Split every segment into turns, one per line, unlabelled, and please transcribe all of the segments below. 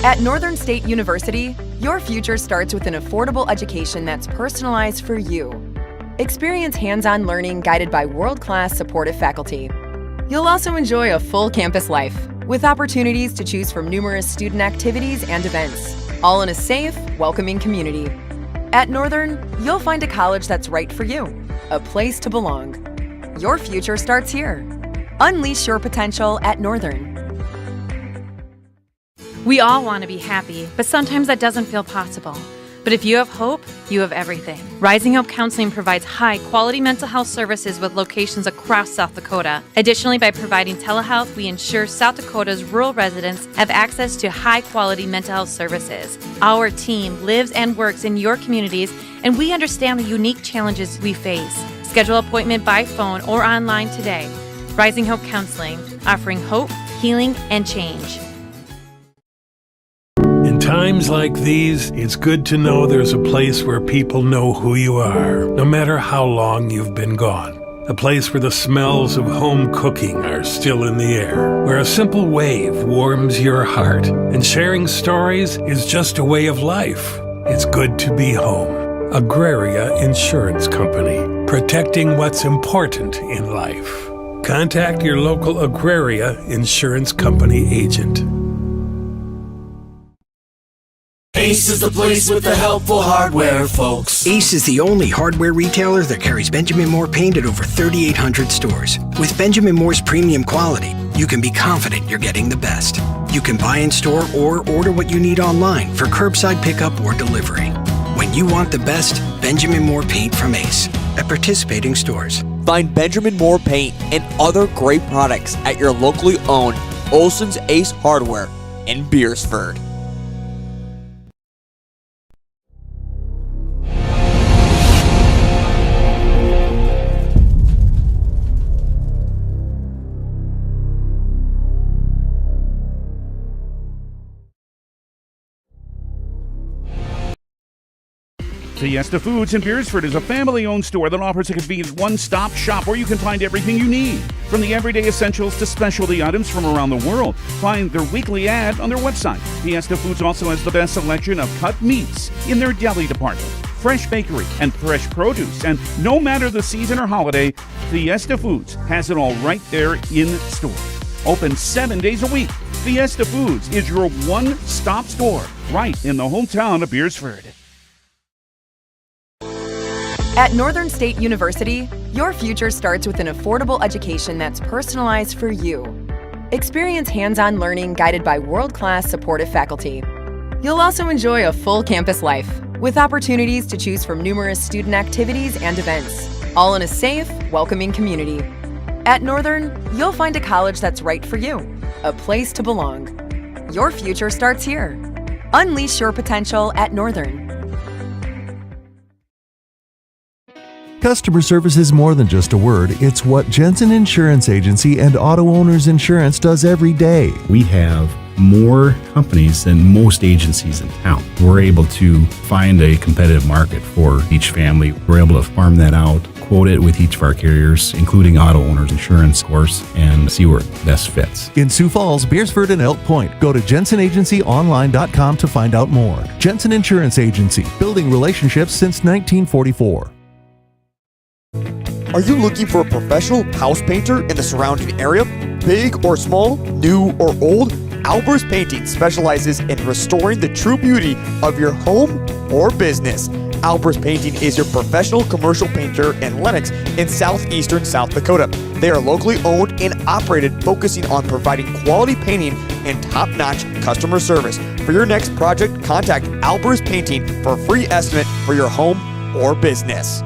At Northern State University, your future starts with an affordable education that's personalized for you. Experience hands-on learning guided by world-class supportive faculty. You'll also enjoy a full campus life with opportunities to choose from numerous student activities and events, all in a safe, welcoming community. At Northern, you'll find a college that's right for you, a place to belong. Your future starts here. Unleash your potential at Northern.
We all want to be happy, but sometimes that doesn't feel possible. But if you have hope, you have everything. Rising Hope Counseling provides high-quality mental health services with locations across South Dakota. Additionally, by providing telehealth, we ensure South Dakota's rural residents have access to high-quality mental health services. Our team lives and works in your communities, and we understand the unique challenges we face. Schedule an appointment by phone or online today. Rising Hope Counseling, offering hope, healing, and change.
In times like these, it's good to know there's a place where people know who you are, no matter how long you've been gone. A place where the smells of home cooking are still in the air, where a simple wave warms your heart, and sharing stories is just a way of life. It's good to be home. Agraria Insurance Company, protecting what's important in life. Contact your local Agraria Insurance Company agent.
Ace is the place with the helpful hardware, folks.
Ace is the only hardware retailer that carries Benjamin Moore paint at over 3,800 stores. With Benjamin Moore's premium quality, you can be confident you're getting the best. You can buy in store or order what you need online for curbside pickup or delivery. When you want the best, Benjamin Moore paint from Ace at participating stores.
Find Benjamin Moore paint and other great products at your locally owned Olson's Ace Hardware in Beresford.
Fiesta Foods in Beresford is a family-owned store that offers a convenient one-stop shop where you can find everything you need, from the everyday essentials to specialty items from around the world. Find their weekly ad on their website. Fiesta Foods also has the best selection of cut meats in their deli department, fresh bakery, and fresh produce. And no matter the season or holiday, Fiesta Foods has it all right there in store. Open 7 days a week. Fiesta Foods is your one-stop store right in the hometown of Beresford.
At Northern State University, your future starts with an affordable education that's personalized for you. Experience hands-on learning guided by world-class supportive faculty. You'll also enjoy a full campus life with opportunities to choose from numerous student activities and events, all in a safe, welcoming community. At Northern, you'll find a college that's right for you, a place to belong. Your future starts here. Unleash your potential at Northern.
Customer service is more than just a word. It's what Jensen Insurance Agency and Auto Owners Insurance does every day.
We have more companies than most agencies in town. We're able to find a competitive market for each family. We're able to farm that out, quote it with each of our carriers, including Auto Owners Insurance, of course, and see where it best fits.
In Sioux Falls, Beresford, and Elk Point, go to jensenagencyonline.com to find out more. Jensen Insurance Agency, building relationships since 1944.
Are you looking for a professional house painter in the surrounding area? Big or small, new or old? Albers Painting specializes in restoring the true beauty of your home or business. Albers Painting is your professional commercial painter in Lenox in southeastern South Dakota. They are locally owned and operated, focusing on providing quality painting and top-notch customer service. For your next project, contact Albers Painting for a free estimate for your home or business.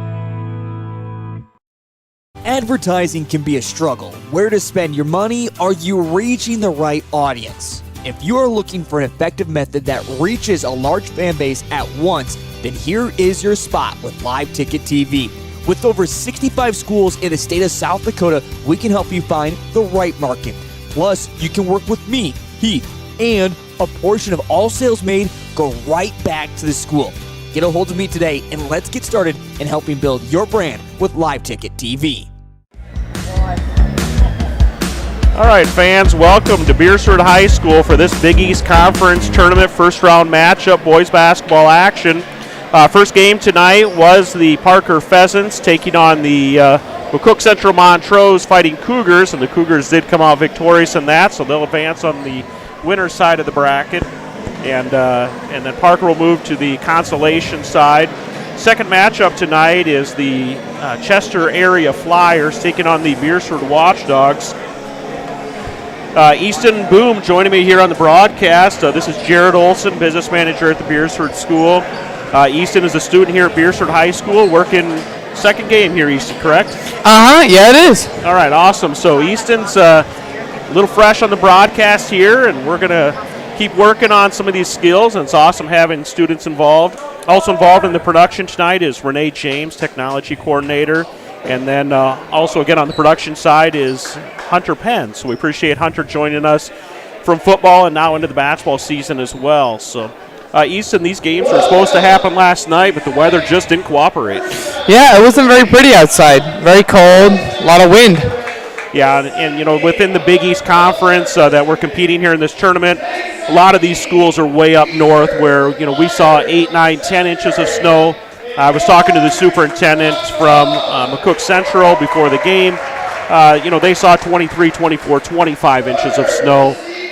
Advertising can be a struggle. Where to spend your money? Are you reaching the right audience? If you are looking for an effective method that reaches a large fan base at once, then here is your spot with Live Ticket TV. With over 65 schools in the state of South Dakota, we can help you find the right market. Plus, you can work with me, Heath, and a portion of all sales made go right back to the school. Get a hold of me today and let's get started in helping build your brand with Live Ticket TV.
All right, fans, welcome to Beresford High School for this Big East Conference Tournament first-round matchup, boys basketball action. First game tonight was the Parker Pheasants taking on the McCook Central Montrose Fighting Cougars, and the Cougars did come out victorious in that, so they'll advance on the winner's side of the bracket, and then Parker will move to the consolation side. Second matchup tonight is the Chester Area Flyers taking on the Beresford Watchdogs. Easton Boom joining me here on the broadcast. This is Jared Olson, business manager at the Beresford School. Easton is a student here at Beresford High School, working second game here, Easton, correct?
Yeah, it is.
All right, awesome. So Easton's a little fresh on the broadcast here, and we're going to keep working on some of these skills, and it's awesome having students involved. Also involved in the production tonight is Renee James, technology coordinator. And then also, again, on the production side is Hunter Penn. So we appreciate Hunter joining us from football and now into the basketball season as well. So, Easton, these games were supposed to happen last night, but the weather just didn't cooperate.
Yeah, it wasn't very pretty outside. Very cold, a lot of wind.
Yeah, and you know, within the Big East Conference that we're competing here in this tournament, a lot of these schools are way up north where, you know, we saw 8, 9, 10 inches of snow. I was talking to the superintendent from McCook Central before the game. You know, they saw 23, 24, 25 inches of snow,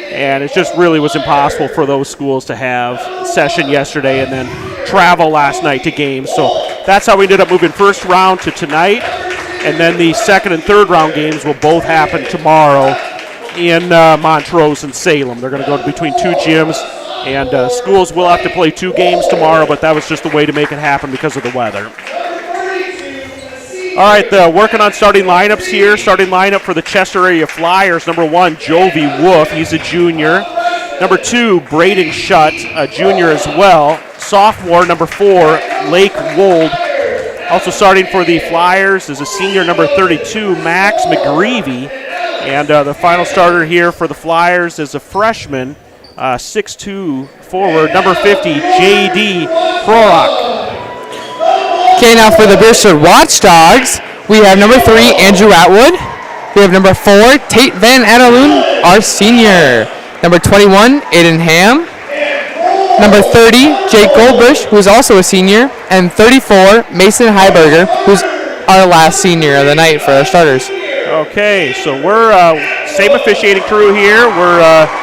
and it just really was impossible for those schools to have session yesterday and then travel last night to games. So that's how we ended up moving first round to tonight, and then the second and third round games will both happen tomorrow in Montrose and Salem. They're going to go between two gyms. And schools will have to play 2 games tomorrow, but that was just the way to make it happen because of the weather. All right, working on starting lineups here. Starting lineup for the Chester Area Flyers. Number 1, Jovi Wolf. He's a junior. Number 2, Braden Shutt, a junior as well. Sophomore, number 4, Lake Wold. Also starting for the Flyers is a senior, number 32, Max McGreevy. And the final starter here for the Flyers is a freshman, 6'2", forward, number 50, J.D. Prorock.
Okay, now for the Beresford Watchdogs, we have number 3, Andrew Atwood. We have number 4, Tate Van Adderloon, our senior. Number 21, Aiden Ham. Number 30, Jake Goldbush, who is also a senior. And 34, Mason Heiberger, who's our last senior of the night for our starters.
Okay, so we're same officiating crew here. We're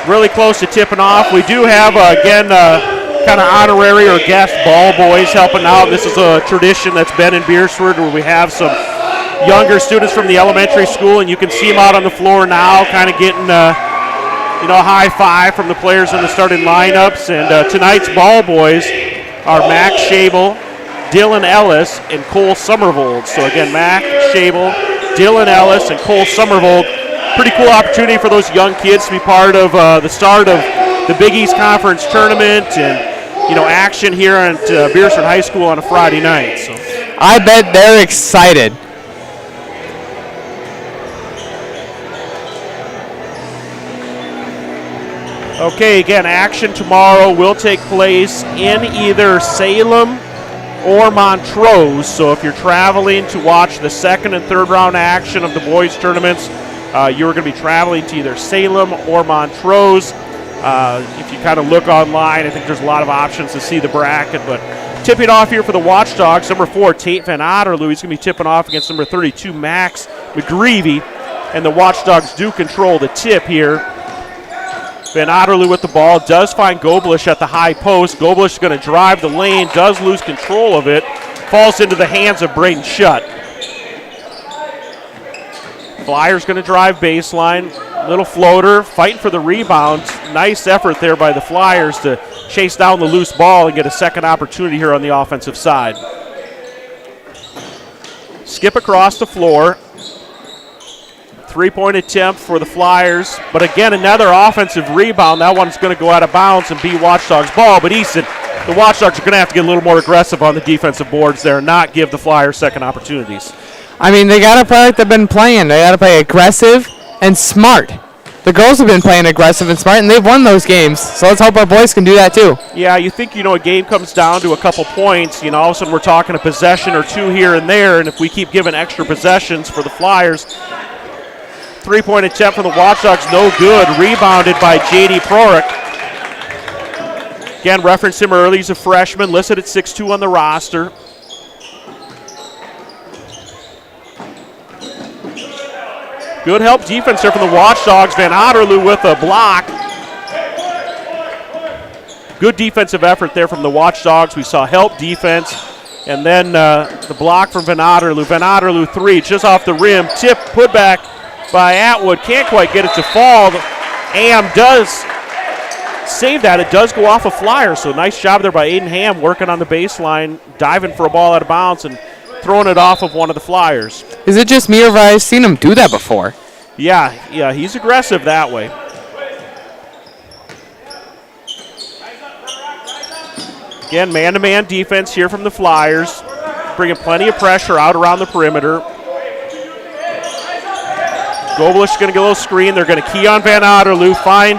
really close to tipping off. We do have, again, kind of honorary or guest ball boys helping out. This is a tradition that's been in Beresford where we have some younger students from the elementary school, and you can see them out on the floor now kind of getting, you know, a high five from the players in the starting lineups. And tonight's ball boys are Max Schabel, Dylan Ellis, and Cole Summervold. So, again, Max Schabel, Dylan Ellis, and Cole Summervold. Pretty cool opportunity for those young kids to be part of the start of the Big East Conference tournament and, you know, action here at Beresford High School on a Friday night. So
I bet they're excited.
Okay, again, action tomorrow will take place in either Salem or Montrose. So if you're traveling to watch the second and third round action of the boys tournaments, you're going to be traveling to either Salem or Montrose. If you kind of look online, I think there's a lot of options to see the bracket. But tipping off here for the Watchdogs, number 4, Tate Van Otterloo. He's going to be tipping off against number 32, Max McGreevy. And the Watchdogs do control the tip here. Van Otterloo with the ball, does find Goblish at the high post. Goblish is going to drive the lane, does lose control of it. Falls into the hands of Braden Shutt. Flyers going to drive baseline. Little floater, fighting for the rebound. Nice effort there by the Flyers to chase down the loose ball and get a second opportunity here on the offensive side. Skip across the floor. 3-point attempt for the Flyers. But again, another offensive rebound. That one's going to go out of bounds and be Watchdogs' ball. But Easton, the Watchdogs are going to have to get a little more aggressive on the defensive boards there and not give the Flyers second opportunities.
I mean, they got to play like they've been playing. They got to play aggressive and smart. The girls have been playing aggressive and smart, and they've won those games. So let's hope our boys can do that too.
Yeah, you think, you know, a game comes down to a couple points. You know, all of a sudden we're talking a possession or two here and there, and if we keep giving extra possessions for the Flyers, Three-point attempt from the Watchdogs, no good. Rebounded by J.D. Prorick. Again, referenced him early. He's a freshman, listed at 6'2" on the roster. Good help defense there from the Watchdogs. Van Otterloo with a block. Good defensive effort there from the Watchdogs. We saw help defense. And then the block from Van Otterloo. Van Otterloo three, just off the rim. Tip, put back by Atwood. Can't quite get it to fall. Ham does save that. It does go off a flyer. So nice job there by Aiden Ham working on the baseline, diving for a ball out of bounds and throwing it off of one of the Flyers.
Is it just me or have I seen him do that before?
Yeah, he's aggressive that way. Again, man-to-man defense here from the Flyers, bringing plenty of pressure out around the perimeter. Gobelish is going to get a little screen. They're going to key on Van Otterloo. Found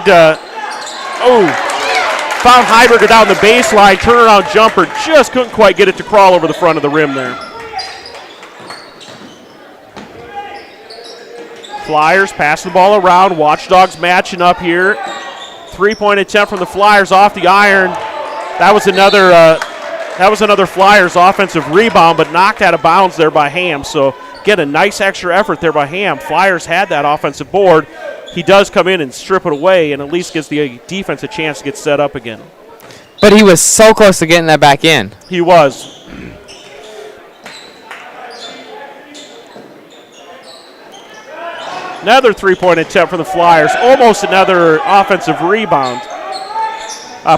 Heiberger down the baseline. Turnaround jumper. Just couldn't quite get it to crawl over the front of the rim there. Flyers pass the ball around. Watchdogs matching up here. Three-point attempt from the Flyers off the iron. That was another Flyers offensive rebound, but knocked out of bounds there by Ham. So get a nice extra effort there by Ham. Flyers had that offensive board. He does come in and strip it away and at least gives the defense a chance to get set up again.
But he was so close to getting that back in.
He was. Another three-point attempt for the Flyers. Almost another offensive rebound.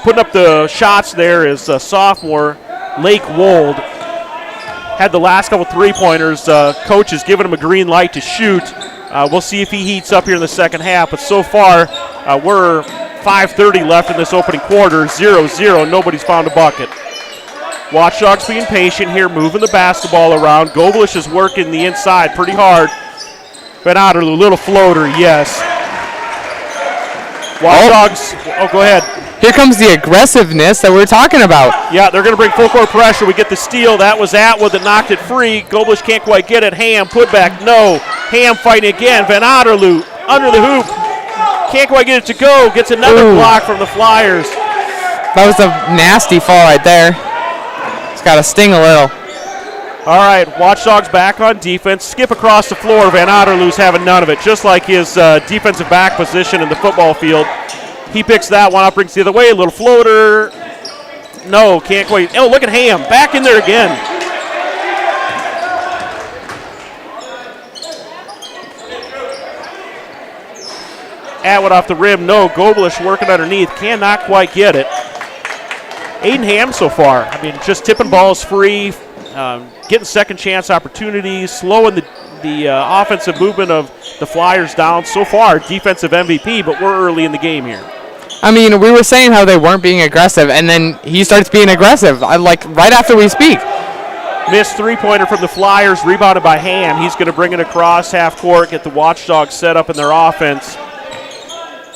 Putting up the shots there is sophomore Lake Wold. Had the last couple three-pointers. Coach has given him a green light to shoot. We'll see if he heats up here in the second half. But so far, we're 5:30 left in this opening quarter. 0-0. Nobody's found a bucket. Watchdogs being patient here, moving the basketball around. Gobelish is working the inside pretty hard. Van Otterloo, little floater, yes. Watchdogs, go ahead.
Here comes the aggressiveness that we're talking about.
Yeah, they're going to bring full court pressure. We get the steal. That was Atwood that knocked it free. Gobelish can't quite get it. Ham, put back, no. Ham fighting again. Van Otterloo under the hoop. Can't quite get it to go. Gets another block from the Flyers.
That was a nasty fall right there. It's got to sting a little.
All right, Watchdogs back on defense. Skip across the floor. Van Otterloo's having none of it, just like his defensive back position in the football field. He picks that one up, brings the other way. A little floater. No, can't quite. Oh, look at Ham. Back in there again. Atwood off the rim. No, Gobelish working underneath. Cannot quite get it. Aiden Ham so far. I mean, just tipping balls free. Getting second chance opportunities, slowing the offensive movement of the Flyers down. So far, defensive MVP, but we're early in the game here.
I mean, we were saying how they weren't being aggressive, and then he starts being aggressive, right after we speak.
Missed three-pointer from the Flyers, rebounded by Ham. He's going to bring it across half court, get the Watchdogs set up in their offense.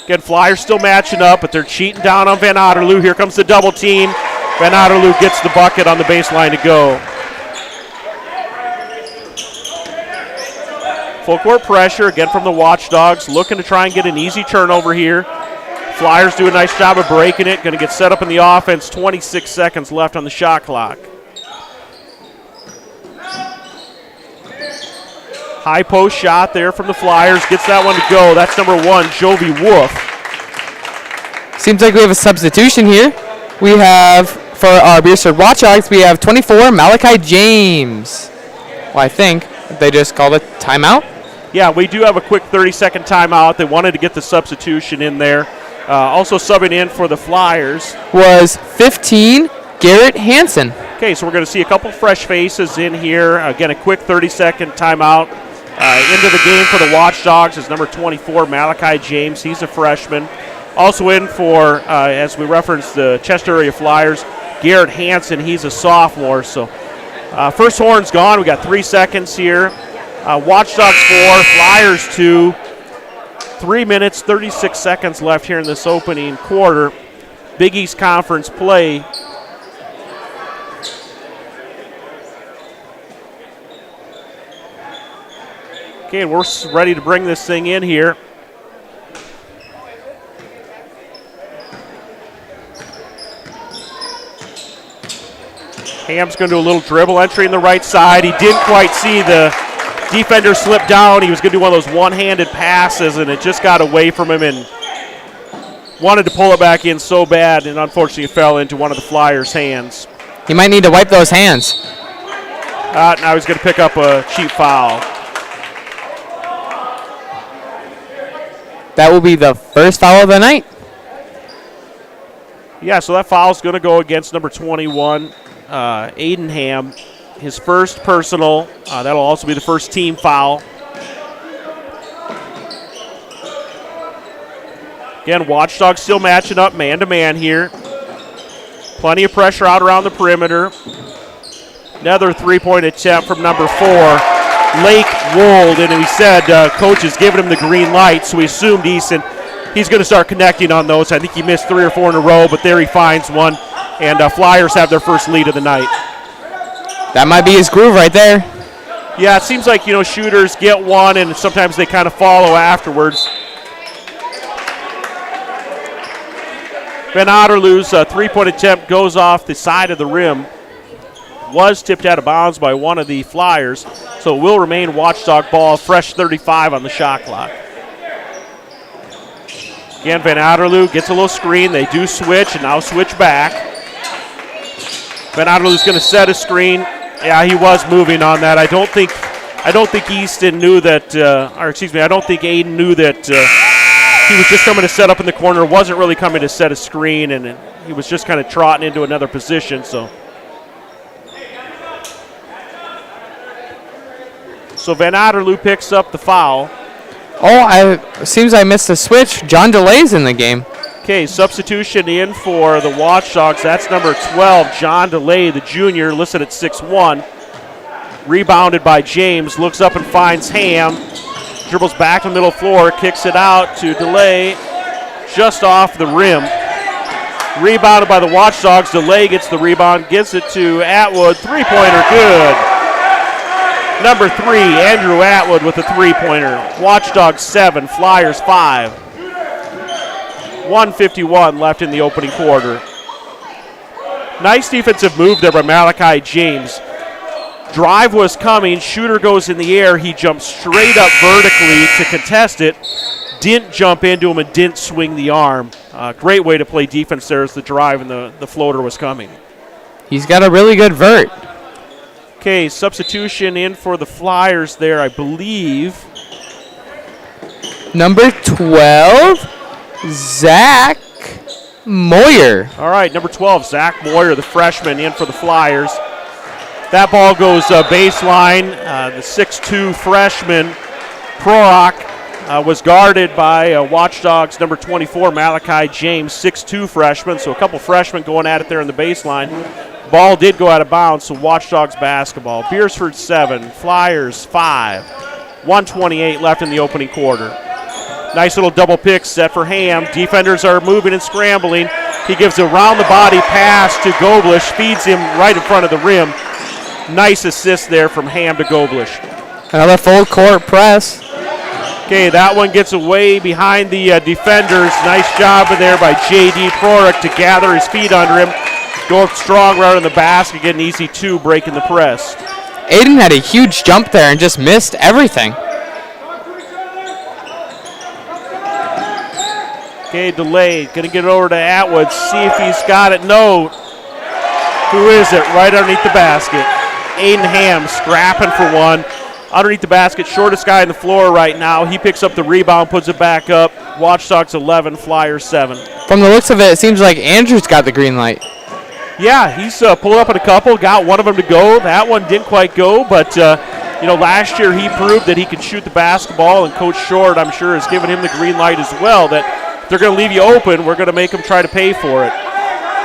Again, Flyers still matching up, but they're cheating down on Van Otterloo. Here comes the double team. Van Otterloo gets the bucket on the baseline to go. Full court pressure, again from the Watchdogs, looking to try and get an easy turnover here. Flyers do a nice job of breaking it, going to get set up in the offense. 26 seconds left on the shot clock. High post shot there from the Flyers, gets that one to go. That's number one, Jovi Wolf.
Seems like we have a substitution here. We have, for our Beresford Watchdogs, we have 24, Malachi James. Well, I think they just called a timeout.
Yeah, we do have a quick 30-second timeout. They wanted to get the substitution in there. Also subbing in for the Flyers
was 15, Garrett Hansen.
Okay, so we're going to see a couple fresh faces in here. Again, a quick 30-second timeout. Into the game for the Watchdogs is number 24, Malachi James. He's a freshman. Also in for, as we referenced, the Chester area Flyers, Garrett Hansen. He's a sophomore. So first horn's gone. We got 3 seconds here. Watchdogs 4, Flyers 2. 3 minutes, 36 seconds left here in this opening quarter. Big East Conference play. Okay, we're ready to bring this thing in here. Ham's going to do a little dribble entry in the right side. He didn't quite see the defender slip down. He was going to do one of those one-handed passes, and it just got away from him and wanted to pull it back in so bad, and unfortunately it fell into one of the Flyers' hands.
He might need to wipe those hands.
Now he's going to pick up a cheap foul.
That will be the first foul of the night.
Yeah, so that foul is going to go against number 21, Aiden Ham. His first personal. That'll also be the first team foul. Again, Watchdogs still matching up man-to-man here. Plenty of pressure out around the perimeter. Another three-point attempt from number 4, Lake Wold. And we said coach has given him the green light, so we assumed he's going to start connecting on those. I think he missed 3 or 4 in a row, but there he finds one. And Flyers have their first lead of the night.
That might be his groove right there.
Yeah, it seems like, shooters get one, and sometimes they kind of follow afterwards. Van Otterloo's three-point attempt goes off the side of the rim. Was tipped out of bounds by one of the Flyers, so it will remain Watchdog ball, fresh 35 on the shot clock. Again, Van Otterloo gets a little screen. They do switch, and now switch back. Van Otterloo's going to set a screen. Yeah, he was moving on that. I don't think Easton knew that, I don't think Aiden knew that he was just coming to set up in the corner, wasn't really coming to set a screen, and he was just kind of trotting into another position. So Van Otterloo picks up the foul.
Seems I missed a switch. John DeLay's in the game.
Okay, substitution in for the Watchdogs. That's number 12, John DeLay, the junior, listed at 6'1". Rebounded by James, looks up and finds Ham. Dribbles back to the middle floor, kicks it out to DeLay, just off the rim. Rebounded by the Watchdogs. DeLay gets the rebound, gives it to Atwood. Three-pointer, good. Number 3, Andrew Atwood with a three-pointer. Watchdogs 7, Flyers 5. 1:51 left in the opening quarter. Nice defensive move there by Malachi James. Drive was coming. Shooter goes in the air. He jumps straight up vertically to contest it. Didn't jump into him and didn't swing the arm. Great way to play defense there as the drive and the floater was coming.
He's got a really good vert.
Okay, substitution in for the Flyers there, I believe.
Number 12, Zach Moyer.
All right, number 12, Zach Moyer, the freshman, in for the Flyers. That ball goes baseline. The 6'2 freshman, Prorok, was guarded by Watchdogs number 24, Malachi James, 6'2 freshman. So a couple freshmen going at it there in the baseline. Ball did go out of bounds, so Watchdogs basketball. Beresford 7, Flyers 5. 1:28 left in the opening quarter. Nice little double pick set for Ham. Defenders are moving and scrambling. He gives a round-the-body pass to Goblish, feeds him right in front of the rim. Nice assist there from Ham to Goblish.
Another full court press.
Okay, that one gets away behind the defenders. Nice job there by J.D. Prorok to gather his feet under him. Go up strong right on the basket, get an easy 2 breaking the press.
Aiden had a huge jump there and just missed everything.
Okay, DeLay, gonna get it over to Atwood, see if he's got it. No. Who is it? Right underneath the basket. Aiden Ham scrapping for one. Underneath the basket, shortest guy on the floor right now. He picks up the rebound, puts it back up. Watchdogs 11, Flyers 7.
From the looks of it, it seems like Andrew's got the green light.
Yeah, he's pulled up at a couple, got one of them to go. That one didn't quite go, but last year he proved that he could shoot the basketball, and Coach Short, I'm sure, has given him the green light as well, that if they're going to leave you open, we're going to make them try to pay for it.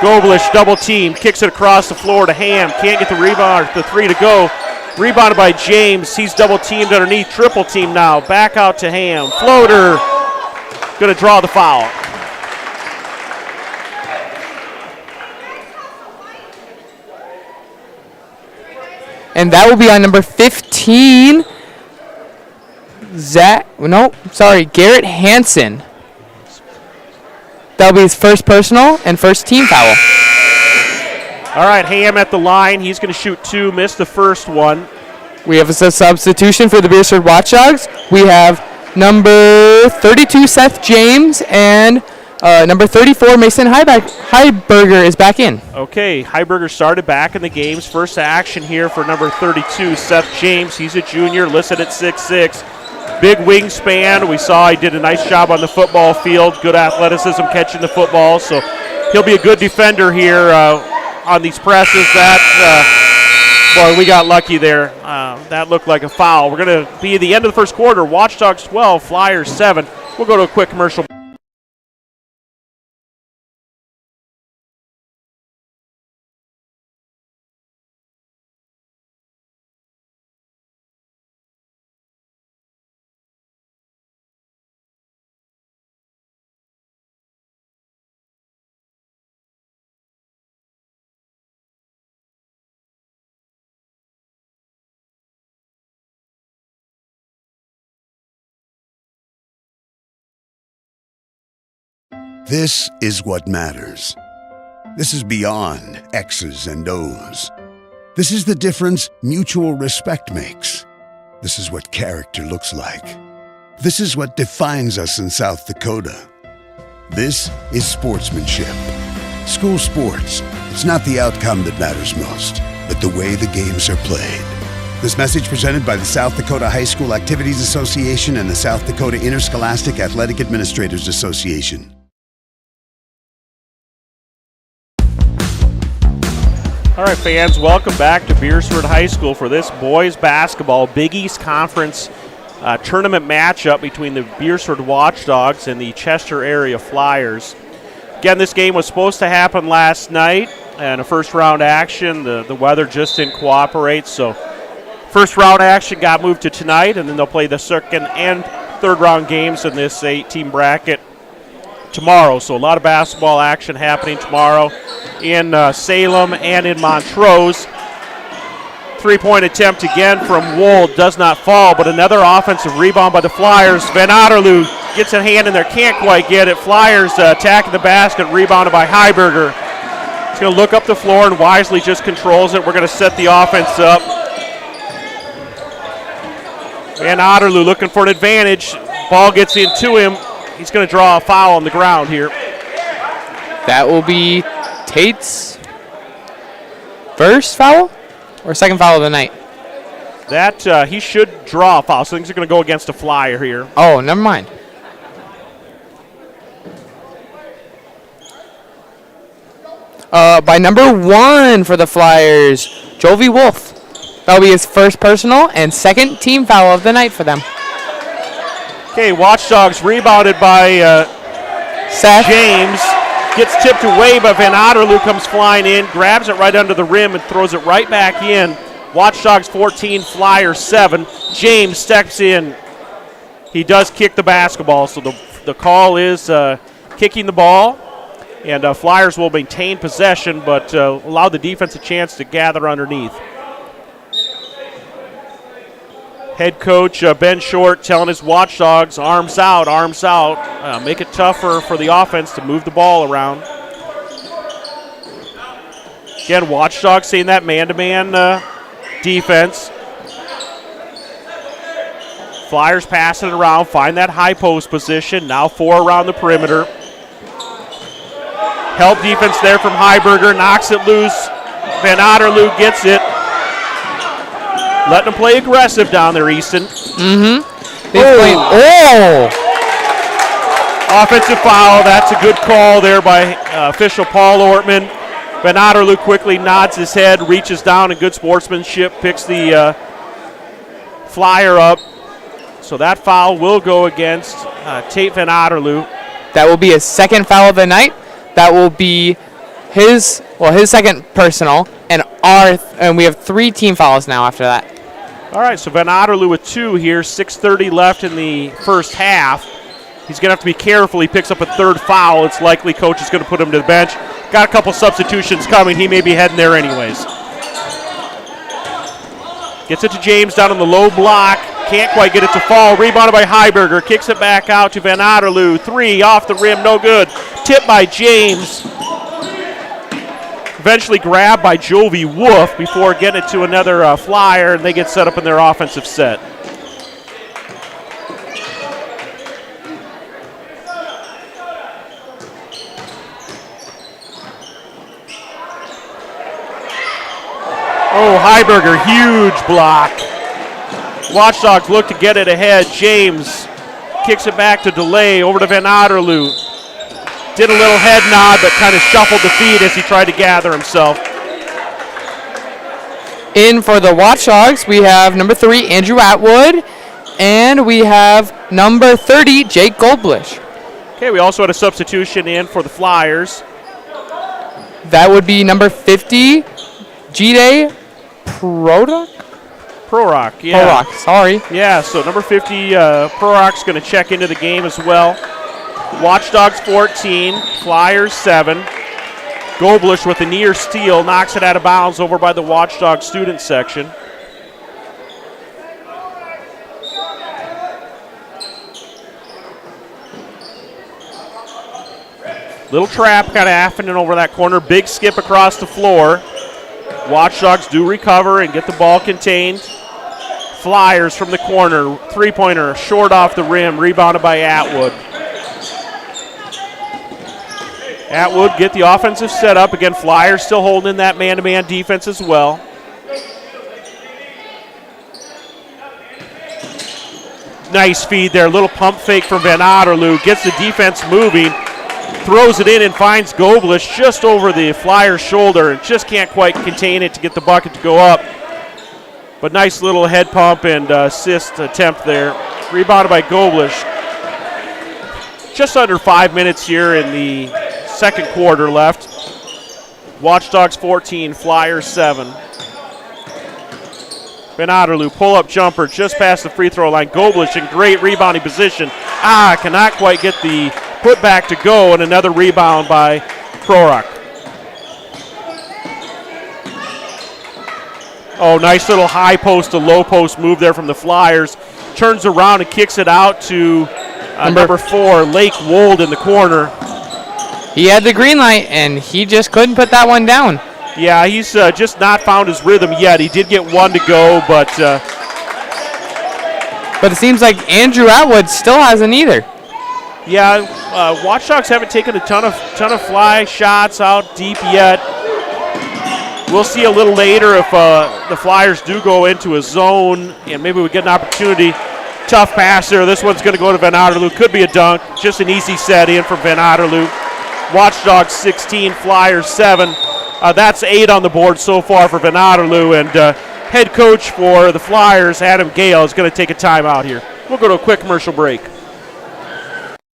Goblish double team, kicks it across the floor to Ham, can't get the rebound, the 3 to go. Rebounded by James, he's double teamed underneath, triple team now, back out to Ham. Floater, going to draw the foul.
And that will be on number 15, Garrett Hansen. That'll be his first personal and first team foul.
All right, Ham at the line. He's going to shoot 2, miss the first one.
We have a substitution for the Beresford Watchdogs. We have number 32, Seth James, and number 34, Mason Heiberger is back in.
Okay, Heiberger started back in the games. First action here for number 32, Seth James. He's a junior, listed at 6'6". Big wingspan. We saw he did a nice job on the football field. Good athleticism catching the football. So he'll be a good defender here on these presses. Boy, we got lucky there. That looked like a foul. We're going to be at the end of the first quarter. Watchdogs 12, Flyers 7. We'll go to a quick commercial.
This is what matters. This is beyond X's and O's. This is the difference mutual respect makes. This is what character looks like. This is what defines us in South Dakota. This is sportsmanship. School sports, it's not the outcome that matters most, but the way the games are played. This message presented by the South Dakota High School Activities Association and the South Dakota Interscholastic Athletic Administrators Association.
All right, fans, welcome back to Beresford High School for this boys basketball Big East Conference tournament matchup between the Beresford Watchdogs and the Chester area Flyers. Again, this game was supposed to happen last night and a first round action. The weather just didn't cooperate, so first round action got moved to tonight, and then they'll play the second and third round games in this 8-team bracket tomorrow. So a lot of basketball action happening tomorrow in Salem and in Montrose. Three-point attempt again from Wold does not fall, but another offensive rebound by the Flyers. Van Otterloo gets a hand in there, can't quite get it. Flyers attacking the basket, rebounded by Heiberger. He's going to look up the floor and wisely just controls it. We're going to set the offense up. Van Otterloo looking for an advantage. Ball gets into him. He's going to draw a foul on the ground here.
That will be Tate's first foul or second foul of the night?
That he should draw a foul, so things are going to go against a Flyer here.
Oh, never mind. By number 1 for the Flyers, Jovi Wolf. That'll be his first personal and second team foul of the night for them.
Okay, Watchdogs rebounded by
Seth
James. Gets tipped away, but Van Otterloo comes flying in, grabs it right under the rim, and throws it right back in. Watchdogs 14, Flyers 7. James steps in. He does kick the basketball, so the call is kicking the ball. And Flyers will maintain possession, but allow the defense a chance to gather underneath. Head coach Ben Short telling his Watchdogs, arms out, make it tougher for the offense to move the ball around. Again, Watchdogs seeing that man-to-man defense. Flyers passing it around, find that high post position. Now 4 around the perimeter. Help defense there from Heiberger, knocks it loose. Van Otterloo gets it. Letting them play aggressive down there, Easton. Offensive foul. That's a good call there by official Paul Ortman. Van Otterloo quickly nods his head, reaches down in good sportsmanship, picks the Flyer up. So that foul will go against Tate Van Otterloo.
That will be his second foul of the night. That will be his second personal, and we have 3 team fouls now after that.
All right, so Van Otterloo with 2 here, 6:30 left in the first half. He's going to have to be careful. He picks up a third foul. It's likely coach is going to put him to the bench. Got a couple substitutions coming. He may be heading there anyways. Gets it to James down on the low block. can't quite get it to fall. Rebounded by Heiberger, kicks it back out to Van Otterloo. 3 off the rim, no good. Tipped by James. Eventually grabbed by Jovi Wolf before getting it to another Flyer, and they get set up in their offensive set. Oh, Heiberger, huge block. Watchdogs look to get it ahead. James kicks it back to DeLay, over to Van Otterloo. Did a little head nod, but kind of shuffled the feet as he tried to gather himself.
In for the Watchdogs, we have number 3, Andrew Atwood, and we have number 30, Jake Goldblish.
Okay, we also had a substitution in for the Flyers.
That would be number 50, G-Day Prorock,
yeah.
Prorock, sorry.
Yeah, so number 50, Prorock's going to check into the game as well. Watchdogs 14, Flyers 7. Goldblish with a near steal, knocks it out of bounds over by the Watchdog student section. Little trap kind of happening over that corner. Big skip across the floor. Watchdogs do recover and get the ball contained. Flyers from the corner. Three-pointer short off the rim. Rebounded by Atwood. Atwood get the offensive set up. Again, Flyers still holding that man-to-man defense as well. Nice feed there. Little pump fake from Van Otterloo. Gets the defense moving. Throws it in and finds Goldblish just over the Flyers' shoulder and just can't quite contain it to get the bucket to go up. But nice little head pump and assist attempt there. Rebounded by Goldblish. Just under 5 minutes here in the second quarter left. Watchdogs 14, Flyers 7. Van Otterloo, pull-up jumper just past the free throw line. Goldblish in great rebounding position. Cannot quite get the put back to go, and another rebound by Prorock. Oh, nice little high post to low post move there from the Flyers. Turns around and kicks it out to number 4, Lake Wold in the corner.
He had the green light, and he just couldn't put that one down.
Yeah, he's just not found his rhythm yet. He did get one to go, but
it seems like Andrew Atwood still hasn't either.
Yeah, Watchdogs haven't taken a ton of fly shots out deep yet. We'll see a little later if the Flyers do go into a zone and maybe we get an opportunity. Tough pass there. This one's going to go to Van Otterloo. Could be a dunk. Just an easy set in from Van Otterloo. Watchdogs 16, Flyers 7. That's 8 on the board so far for Van Otterloo. And head coach for the Flyers, Adam Gale, is going to take a timeout here. We'll go to a quick commercial break.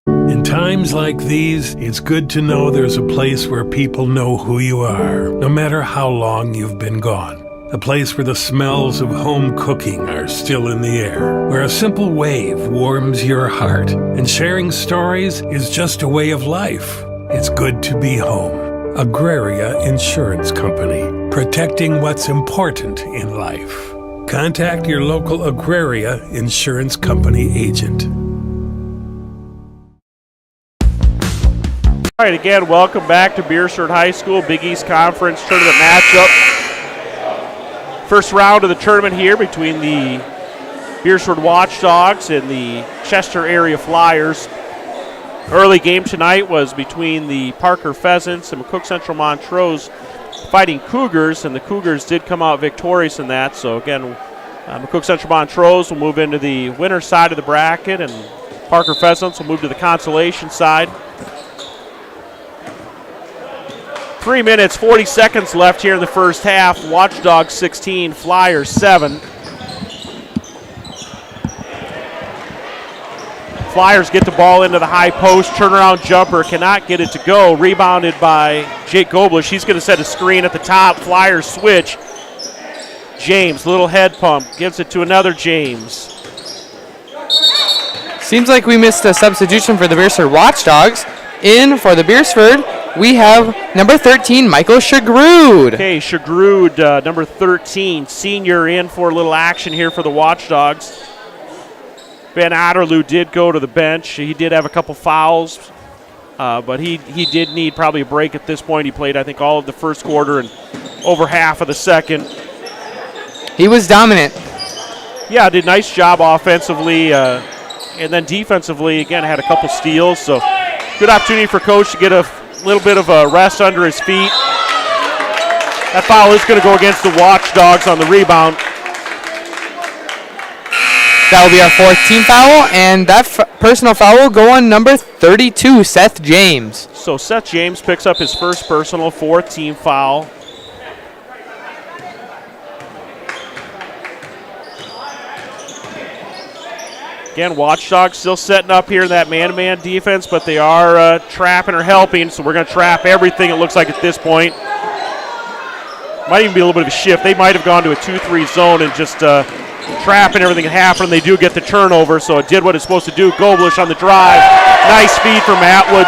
In times like these, it's good to know there's a place where people know who you are, no matter how long you've been gone. A place where the smells of home cooking are still in the air, where a simple wave warms your heart, and sharing stories is just a way of life. It's good to be home. Agraria Insurance Company, protecting what's important in life. Contact your local Agraria Insurance Company agent.
All right, again, welcome back to Beresford High School Big East Conference Tournament matchup. First round of the tournament here between the Beresford Watchdogs and the Chester area Flyers. Early game tonight was between the Parker Pheasants and McCook Central Montrose fighting Cougars, and the Cougars did come out victorious in that. So again, McCook Central Montrose will move into the winner's side of the bracket, and Parker Pheasants will move to the consolation side. 3 minutes, 40 seconds left here in the first half. Watchdogs 16, Flyers 7. Flyers get the ball into the high post. Turnaround jumper, cannot get it to go. Rebounded by Jake Goldblish. He's going to set a screen at the top. Flyers switch. James, little head pump, gives it to another James.
Seems like we missed a substitution for the Beresford Watchdogs. In for the Beresford, we have number 13, Michael Shagrood.
Okay, Shagrood, number 13, senior, in for a little action here for the Watchdogs. Van Otterloo did go to the bench. He did have a couple fouls, but he did need probably a break at this point. He played, I think, all of the first quarter and over half of the second.
He was dominant.
Yeah, did a nice job offensively, and then defensively, again, had a couple steals. So good opportunity for Coach to get a little bit of a rest under his feet. That foul is going to go against the Watchdogs on the rebound.
That will be our 4th team foul, and that personal foul will go on number 32, Seth James.
So Seth James picks up his first personal, 4th team foul. Again, Watchdogs still setting up here in that man-to-man defense, but they are trapping or helping, so we're going to trap everything, it looks like, at this point. Might even be a little bit of a shift. They might have gone to a 2-3 zone and just trapping everything that happened. They do get the turnover, so it did what it's supposed to do. Goblish on the drive. Nice feed from Atwood.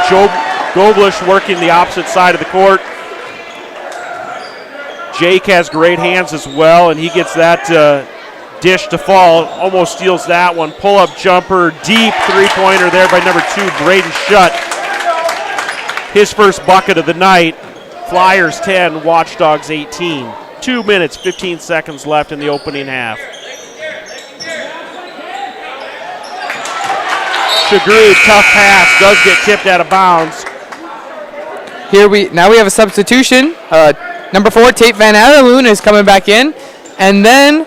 Goblish working the opposite side of the court. Jake has great hands as well, and he gets that dish to fall. Almost steals that one. Pull-up jumper, deep three-pointer there by number 2, Braden Shutt. His first bucket of the night. Flyers 10, Watchdogs 18. 2 minutes, 15 seconds left in the opening half. Shagru, tough pass, does get tipped out of bounds.
Now we have a substitution. Number 4, Tate Van Adderloon is coming back in, and then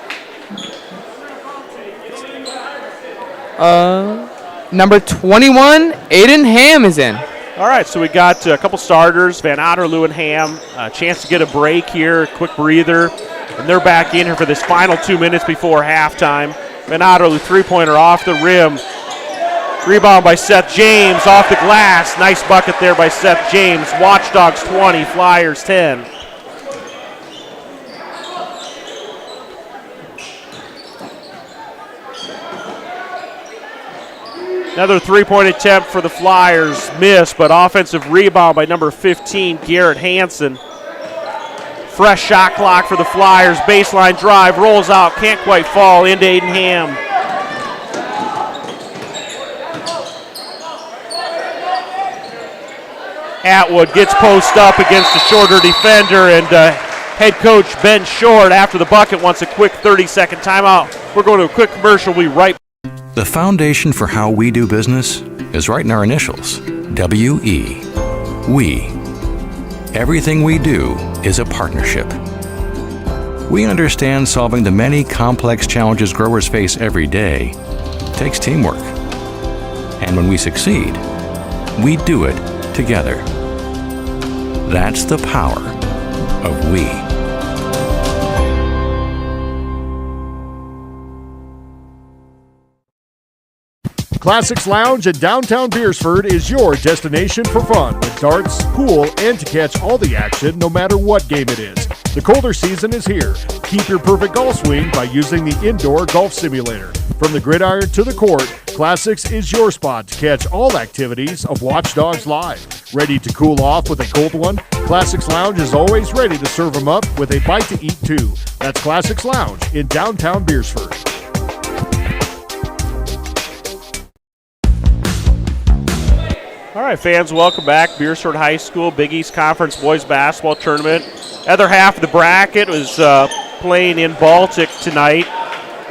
number 21, Aiden Ham is in.
All right, so we got a couple starters, Van Otterloo and Ham. A chance to get a break here, quick breather, and they're back in here for this final 2 minutes before halftime. Van Otterloo, three-pointer off the rim. Rebound by Seth James off the glass. Nice bucket there by Seth James. Watchdogs 20, Flyers 10. Another three-point attempt for the Flyers. Miss, but offensive rebound by number 15, Garrett Hansen. Fresh shot clock for the Flyers. Baseline drive, rolls out, can't quite fall into Aiden Ham. Atwood gets post up against the shorter defender, and head coach Ben Short, after the bucket, wants a quick 30-second timeout. We're going to a quick commercial. We'll be right back.
The foundation for how we do business is right in our initials, W-E. We. Everything we do is a partnership. We understand solving the many complex challenges growers face every day takes teamwork. And when we succeed, we do it together. That's the power of we.
Classics Lounge in downtown Beresford is your destination for fun with darts, pool, and to catch all the action no matter what game it is. The colder season is here. Keep your perfect golf swing by using the indoor golf simulator. From the gridiron to the court, Classics is your spot to catch all activities of Watchdogs Live. Ready to cool off with a cold one? Classics Lounge is always ready to serve them up with a bite to eat too. That's Classics Lounge in downtown Beresford.
All right, fans, welcome back. Beresford High School Big East Conference Boys Basketball Tournament. Other half of the bracket was playing in Baltic tonight.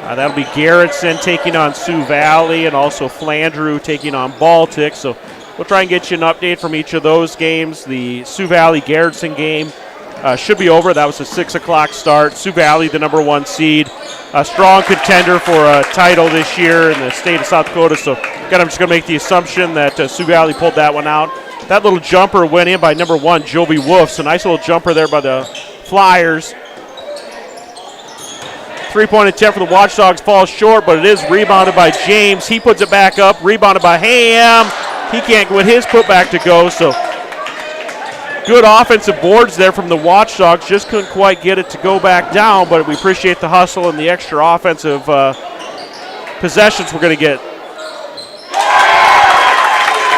That'll be Garrettson taking on Sioux Valley and also Flandreau taking on Baltic. So we'll try and get you an update from each of those games. The Sioux Valley-Garrettson game should be over. That was a 6 o'clock start. Sioux Valley, the number 1 seed. A strong contender for a title this year in the state of South Dakota. So again, I'm just going to make the assumption that Sioux Valley pulled that one out. That little jumper went in by number 1, Joby Wolf. So nice little jumper there by the Flyers. Three-point attempt for the Watchdogs falls short, but it is rebounded by James. He puts it back up, rebounded by Ham. He can't get his putback to go, so good offensive boards there from the Watchdogs. Just couldn't quite get it to go back down, but we appreciate the hustle and the extra offensive possessions we're going to get.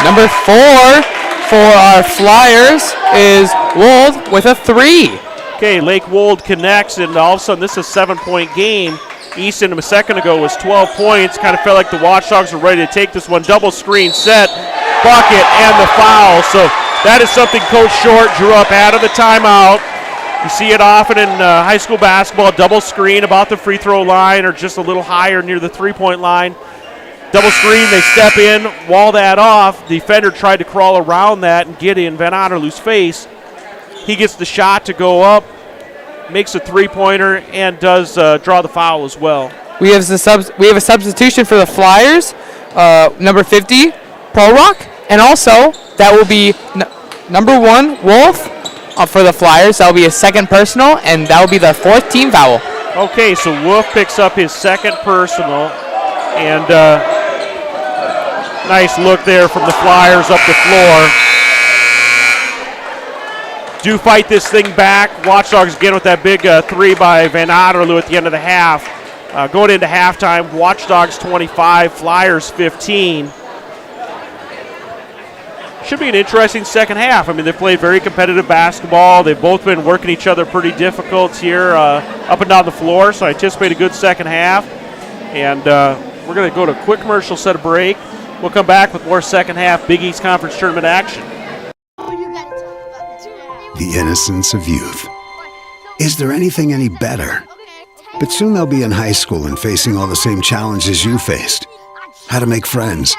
Number 4 for our Flyers is Wold with a 3.
Okay, Lake Wold connects, and all of a sudden this is a 7-point game. Easton a second ago was 12 points. Kind of felt like the Watchdogs were ready to take this one. Double screen set, bucket, and the foul. So that is something Coach Short drew up out of the timeout. You see it often in high school basketball, double screen about the free throw line or just a little higher near the three-point line. Double screen, they step in, wall that off. The defender tried to crawl around that and get in Van Otterloo's face. He gets the shot to go up, makes a three-pointer, and does draw the foul as well.
We have a substitution for the Flyers, number 50, Prorock, and also that will be number 1, Wolf, for the Flyers. That will be a second personal, and that will be the 4th team foul.
Okay, so Wolf picks up his second personal, and nice look there from the Flyers up the floor. Do fight this thing back. Watchdogs again with that big three by Van Otterloo at the end of the half. Going into halftime, Watchdogs 25, Flyers 15. Should be an interesting second half. I mean, they've played very competitive basketball. They've both been working each other pretty difficult here up and down the floor, so I anticipate a good second half. And we're going to go to a quick commercial, set a break. We'll come back with more second half Big East Conference Tournament action.
The innocence of youth. Is there anything any better? But soon they'll be in high school and facing all the same challenges you faced. How to make friends,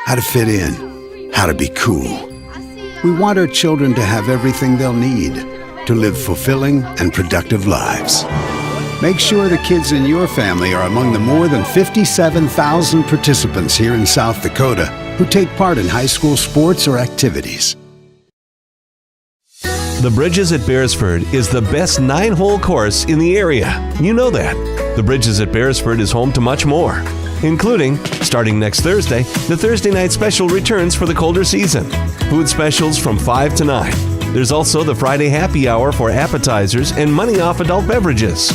how to fit in, how to be cool. We want our children to have everything they'll need to live fulfilling and productive lives. Make sure the kids in your family are among the more than 57,000 participants here in South Dakota who take part in high school sports or activities.
The Bridges at Beresford is the best 9-hole course in the area. You know that. The Bridges at Beresford is home to much more, including, starting next Thursday, the Thursday night special returns for the colder season. Food specials from 5 to 9. There's also the Friday happy hour for appetizers and money off adult beverages.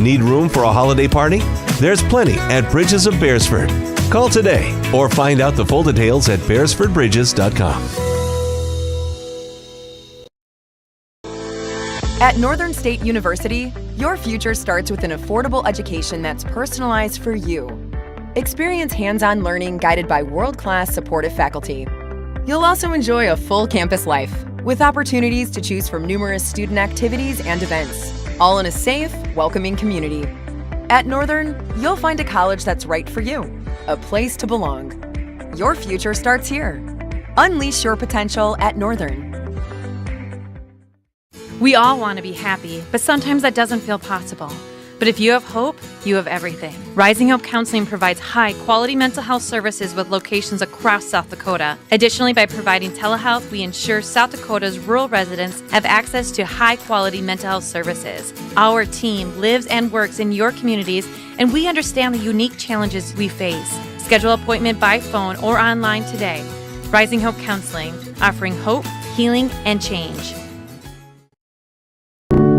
Need room for a holiday party? There's plenty at Bridges of Beresford. Call today or find out the full details at beresfordbridges.com.
At Northern State University, your future starts with an affordable education that's personalized for you. Experience hands-on learning guided by world-class supportive faculty. You'll also enjoy a full campus life with opportunities to choose from numerous student activities and events, all in a safe, welcoming community. At Northern, you'll find a college that's right for you, a place to belong. Your future starts here. Unleash your potential at Northern.
We all want to be happy, but sometimes that doesn't feel possible. But if you have hope, you have everything. Rising Hope Counseling provides high-quality mental health services with locations across South Dakota. Additionally, by providing telehealth, we ensure South Dakota's rural residents have access to high-quality mental health services. Our team lives and works in your communities, and we understand the unique challenges we face. Schedule an appointment by phone or online today. Rising Hope Counseling, offering hope, healing, and change.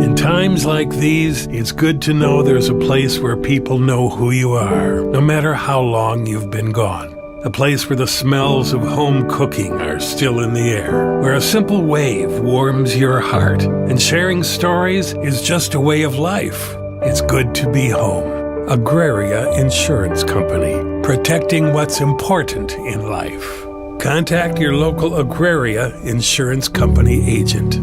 In times like these, it's good to know there's a place where people know who you are, no matter how long you've been gone. A place where the smells of home cooking are still in the air, where a simple wave warms your heart, and sharing stories is just a way of life. It's good to be home. Agraria Insurance Company, protecting what's important in life. Contact your local Agraria Insurance Company agent.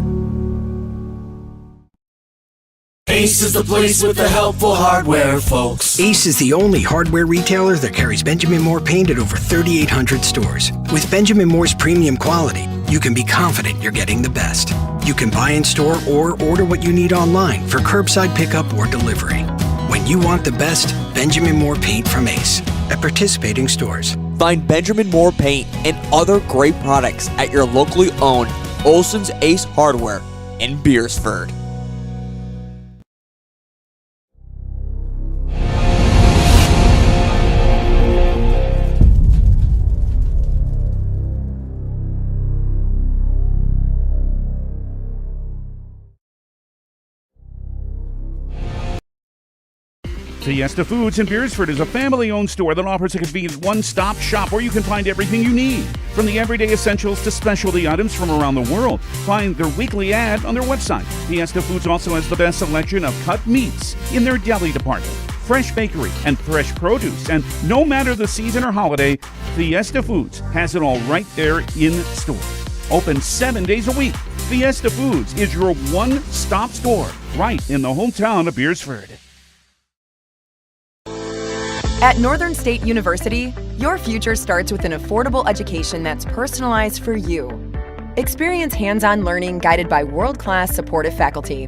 Ace is the place with the helpful hardware, folks.
Ace is the only hardware retailer that carries Benjamin Moore paint at over 3,800 stores. With Benjamin Moore's premium quality, you can be confident you're getting the best. You can buy in store or order what you need online for curbside pickup or delivery. When you want the best, Benjamin Moore paint from Ace at participating stores.
Find Benjamin Moore paint and other great products at your locally owned Olson's Ace Hardware in Beresford.
Siesta Foods in Beresford is a family-owned store that offers a convenient one-stop shop where you can find everything you need, from the everyday essentials to specialty items from around the world. Find their weekly ad on their website. Siesta Foods also has the best selection of cut meats in their deli department. fresh bakery, and fresh produce. And no matter the season or holiday, Fiesta Foods has it all right there in store. Open 7 days a week. Fiesta Foods is your one-stop store right in the hometown of Beresford.
At Northern State University, your future starts with an affordable education that's personalized for you. Experience hands-on learning guided by world-class supportive faculty.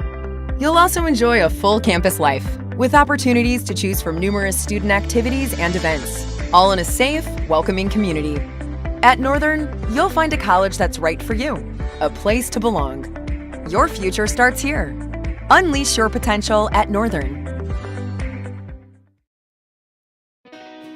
You'll also enjoy a full campus life with opportunities to choose from numerous student activities and events, all in a safe, welcoming community. At Northern, you'll find a college that's right for you, a place to belong. Your future starts here. Unleash your potential at Northern.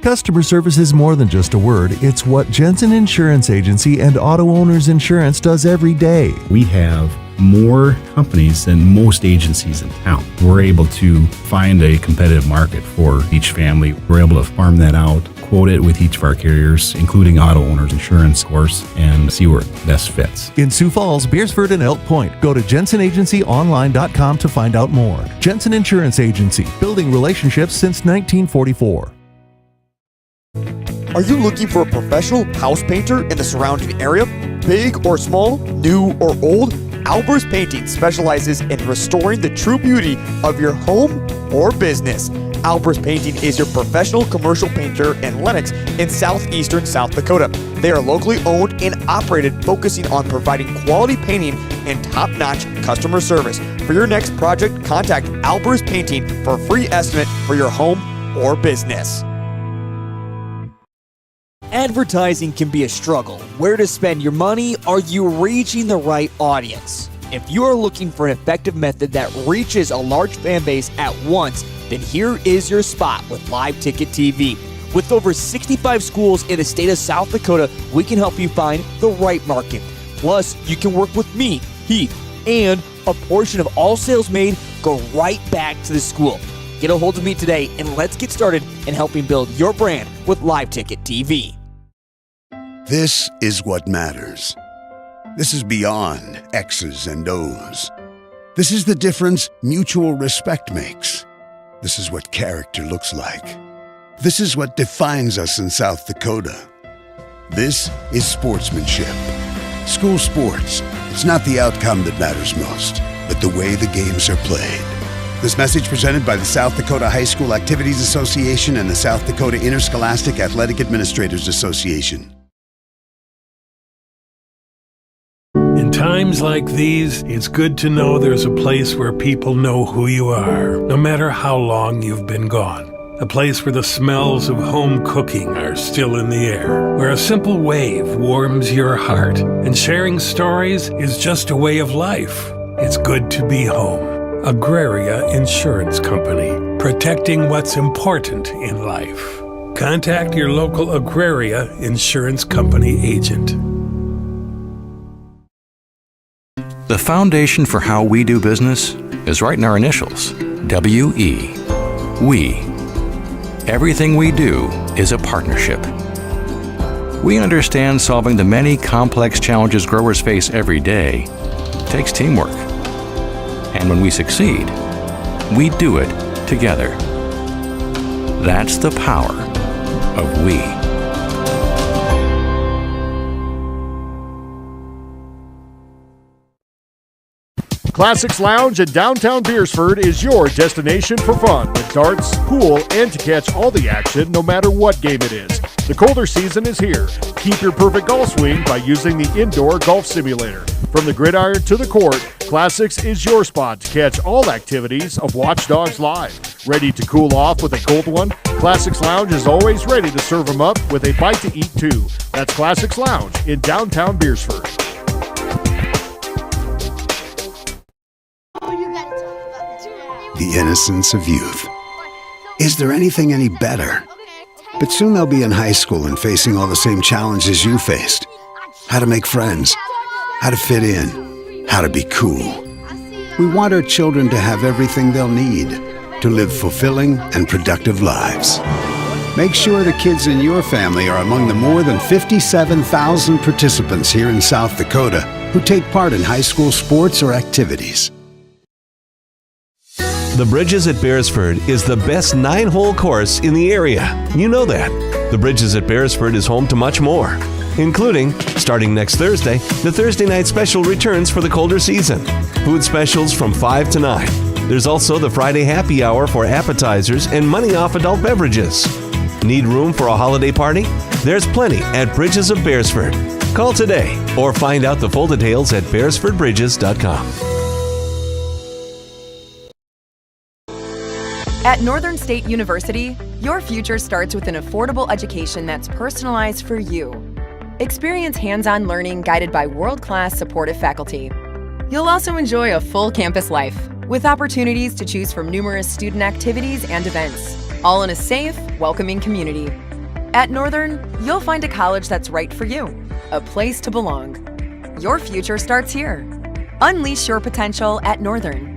Customer service is more than just a word. It's what Jensen Insurance Agency and Auto Owners Insurance does every day.
We have more companies than most agencies in town. We're able to find a competitive market for each family. We're able to farm that out, quote it with each of our carriers, including Auto Owners Insurance, of course, and see where it best fits.
In Sioux Falls, Beresford, and Elk Point, go to jensenagencyonline.com to find out more. Jensen Insurance Agency, building relationships since 1944.
Are you looking for a professional house painter in the surrounding area? Big or small, new or old, Albers Painting specializes in restoring the true beauty of your home or business. Albers Painting is your professional commercial painter in Lenox in southeastern South Dakota. They are locally owned and operated, focusing on providing quality painting and top-notch customer service. For your next project, contact Albers Painting for a free estimate for your home or business.
Advertising can be a struggle. Where to spend your money? Are you reaching the right audience? If you are looking for an effective method that reaches a large fan base at once, then here is your spot with Live Ticket TV. With over 65 schools in the state of South Dakota, we can help you find the right market. Plus, you can work with me, Heath, and a portion of all sales made go right back to the school. Get a hold of me today and let's get started in helping build your brand with Live Ticket TV.
This is what matters. This is beyond X's and O's. This is the difference mutual respect makes. This is what character looks like. This is what defines us in South Dakota. This is sportsmanship. School sports, it's not the outcome that matters most, but the way the games are played. This message presented by the South Dakota High School Activities Association and the South Dakota Interscholastic Athletic Administrators Association.
In times like these, it's good to know there's a place where people know who you are, no matter how long you've been gone. A place where the smells of home cooking are still in the air, where a simple wave warms your heart, and sharing stories is just a way of life. It's good to be home. Agraria Insurance Company, protecting what's important in life. Contact your local Agraria Insurance Company agent.
The foundation for how we do business is right in our initials, WE. We. Everything we do is a partnership. We understand solving the many complex challenges growers face every day takes teamwork. And when we succeed, we do it together. That's the power of we.
Classics Lounge in downtown Beresford is your destination for fun with darts, pool, and to catch all the action no matter what game it is. The colder season is here. Keep your perfect golf swing by using the indoor golf simulator. From the gridiron to the court, Classics is your spot to catch all activities of Watch Dogs Live. Ready to cool off with a cold one? Classics Lounge is always ready to serve them up with a bite to eat too. That's Classics Lounge in downtown Beresford.
The innocence of youth. Is there anything any better? But soon they'll be in high school and facing all the same challenges you faced. How to make friends, how to fit in, how to be cool. We want our children to have everything they'll need to live fulfilling and productive lives. Make sure the kids in your family are among the more than 57,000 participants here in South Dakota who take part in high school sports or activities.
The Bridges at Beresford is the best 9-hole course in the area. You know that. The Bridges at Beresford is home to much more, including, starting next Thursday, the Thursday night special returns for the colder season. Food specials from 5 to 9. There's also the Friday happy hour for appetizers and money off adult beverages. Need room for a holiday party? There's plenty at Bridges of Beresford. Call today or find out the full details at beresfordbridges.com.
At Northern State University, your future starts with an affordable education that's personalized for you. Experience hands-on learning guided by world-class supportive faculty. You'll also enjoy a full campus life with opportunities to choose from numerous student activities and events, all in a safe, welcoming community. At Northern, you'll find a college that's right for you, a place to belong. Your future starts here. Unleash your potential at Northern.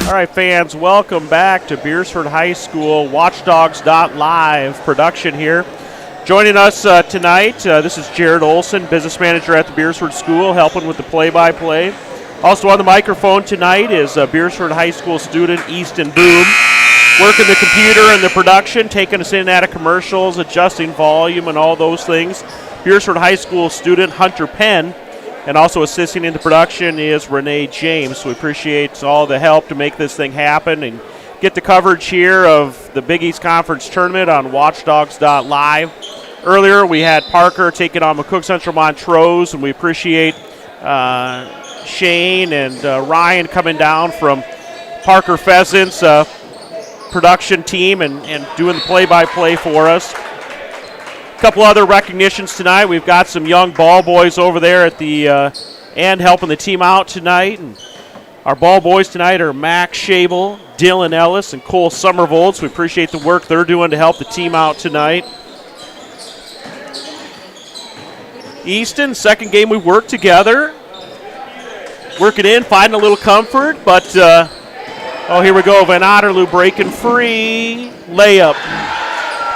All right, fans, welcome back to Beresford High School Watchdogs.live production here. Joining us tonight, this is Jared Olson, business manager at the Beresford School, helping with the play-by-play. Also on the microphone tonight is Beresford High School student Easton Boom, working the computer and the production, taking us in and out of commercials, adjusting volume and all those things. Beresford High School student Hunter Penn, and also assisting in the production is Renee James. We appreciate all the help to make this thing happen and get the coverage here of the Big East Conference Tournament on Watchdogs.live. Earlier, we had Parker taking on McCook Central Montrose, and we appreciate Shane and Ryan coming down from Parker Pheasants production team and doing the play-by-play for us. A couple other recognitions tonight. We've got some young ball boys over there at the end helping the team out tonight. And our ball boys tonight are Max Schabel, Dylan Ellis, and Cole Somervold. So we appreciate the work they're doing to help the team out tonight. Easton, second game we worked together. Working in, finding a little comfort, but here we go. Van Otterloo breaking free. Layup.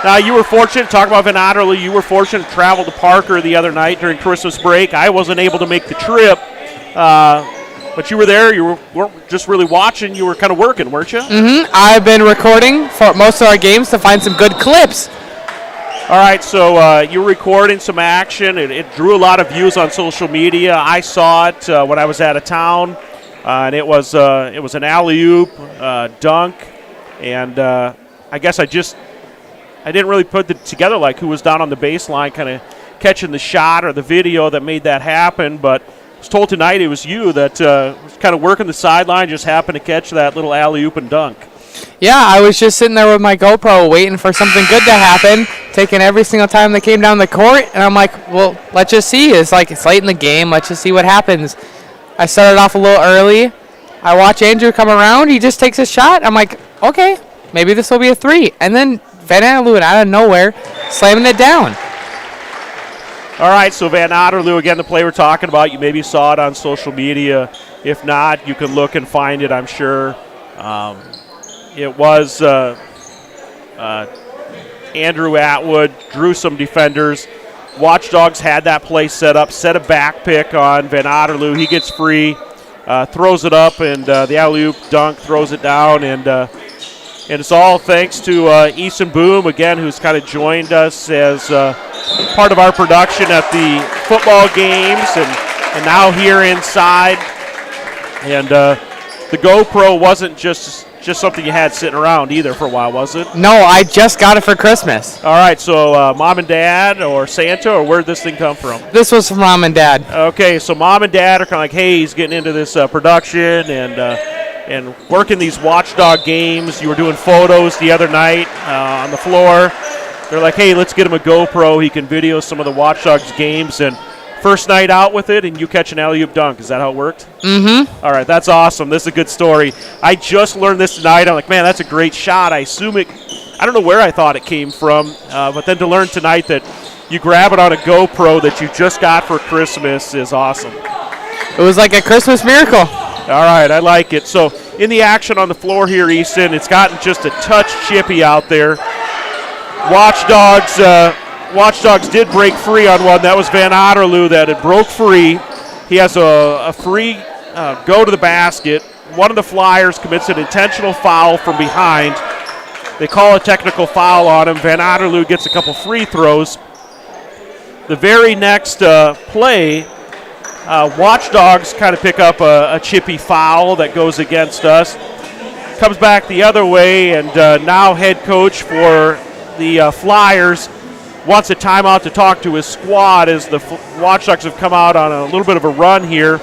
Now, you were fortunate, talk about Van Otterloo, you were fortunate to travel to Parker the other night during Christmas break. I wasn't able to make the trip, but you were there. You weren't just really watching. You were kind of working, weren't you?
Mm-hmm. I've been recording for most of our games to find some good clips.
All right, so you were recording some action. It drew a lot of views on social media. I saw it when I was out of town, and it was an alley-oop dunk, and I guess I didn't really put it together like who was down on the baseline kind of catching the shot or the video that made that happen, but I was told tonight it was you that was kind of working the sideline, just happened to catch that little alley-oop and dunk.
Yeah, I was just sitting there with my GoPro waiting for something good to happen, taking every single time they came down the court, and I'm like, well, let's just see. It's late in the game. Let's just see what happens. I started off a little early. I watch Andrew come around. He just takes a shot. I'm like, okay, maybe this will be a three. And then Van Otterloo out of nowhere, slamming it down.
All right, so Van Otterloo, again, the play we're talking about. You maybe saw it on social media. If not, you can look and find it, I'm sure. It was Andrew Atwood, drew some defenders. Watchdogs had that play set up, set a back pick on Van Otterloo. He gets free, throws it up, and the alley-oop dunk throws it down, and it's all thanks to Easton Boom, again, who's kind of joined us as part of our production at the football games and now here inside. And the GoPro wasn't just something you had sitting around either for a while, was it?
No, I just got it for Christmas.
All right, so Mom and Dad or Santa, or where did this thing come from?
This was from Mom and Dad.
Okay, so Mom and Dad are kind of like, hey, he's getting into this production and working these Watchdog games. You were doing photos the other night on the floor. They're like, hey, let's get him a GoPro. He can video some of the Watchdogs games. And first night out with it, and you catch an alley-oop dunk. Is that how it worked?
Mm-hmm.
All right, that's awesome. This is a good story. I just learned this tonight. I'm like, man, that's a great shot. I assume I don't know where I thought it came from, but then to learn tonight that you grab it on a GoPro that you just got for Christmas is awesome.
It was like a Christmas miracle.
All right, I like it. So in the action on the floor here, Easton, it's gotten just a touch chippy out there. Watchdogs did break free on one. That was Van Otterloo that had broke free. He has a free go to the basket. One of the Flyers commits an intentional foul from behind. They call a technical foul on him. Van Otterloo gets a couple free throws. The very next play, Watchdogs kind of pick up a chippy foul that goes against us. Comes back the other way, and now head coach for the Flyers wants a timeout to talk to his squad as the Watchdogs have come out on a little bit of a run here.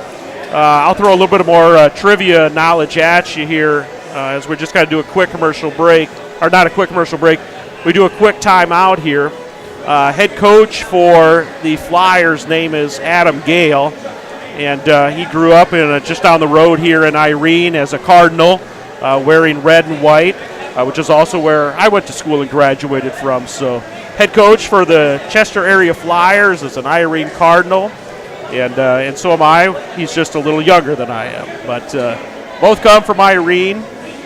I'll throw a little bit more trivia knowledge at you here as we're just going to do a quick commercial break. Or not a quick commercial break. We do a quick timeout here. Head coach for the Flyers' name is Adam Gale, and he grew up in just down the road here in Irene as a Cardinal, wearing red and white, which is also where I went to school and graduated from. So head coach for the Chester area Flyers is an Irene Cardinal, and so am I. He's just a little younger than I am. But both come from Irene,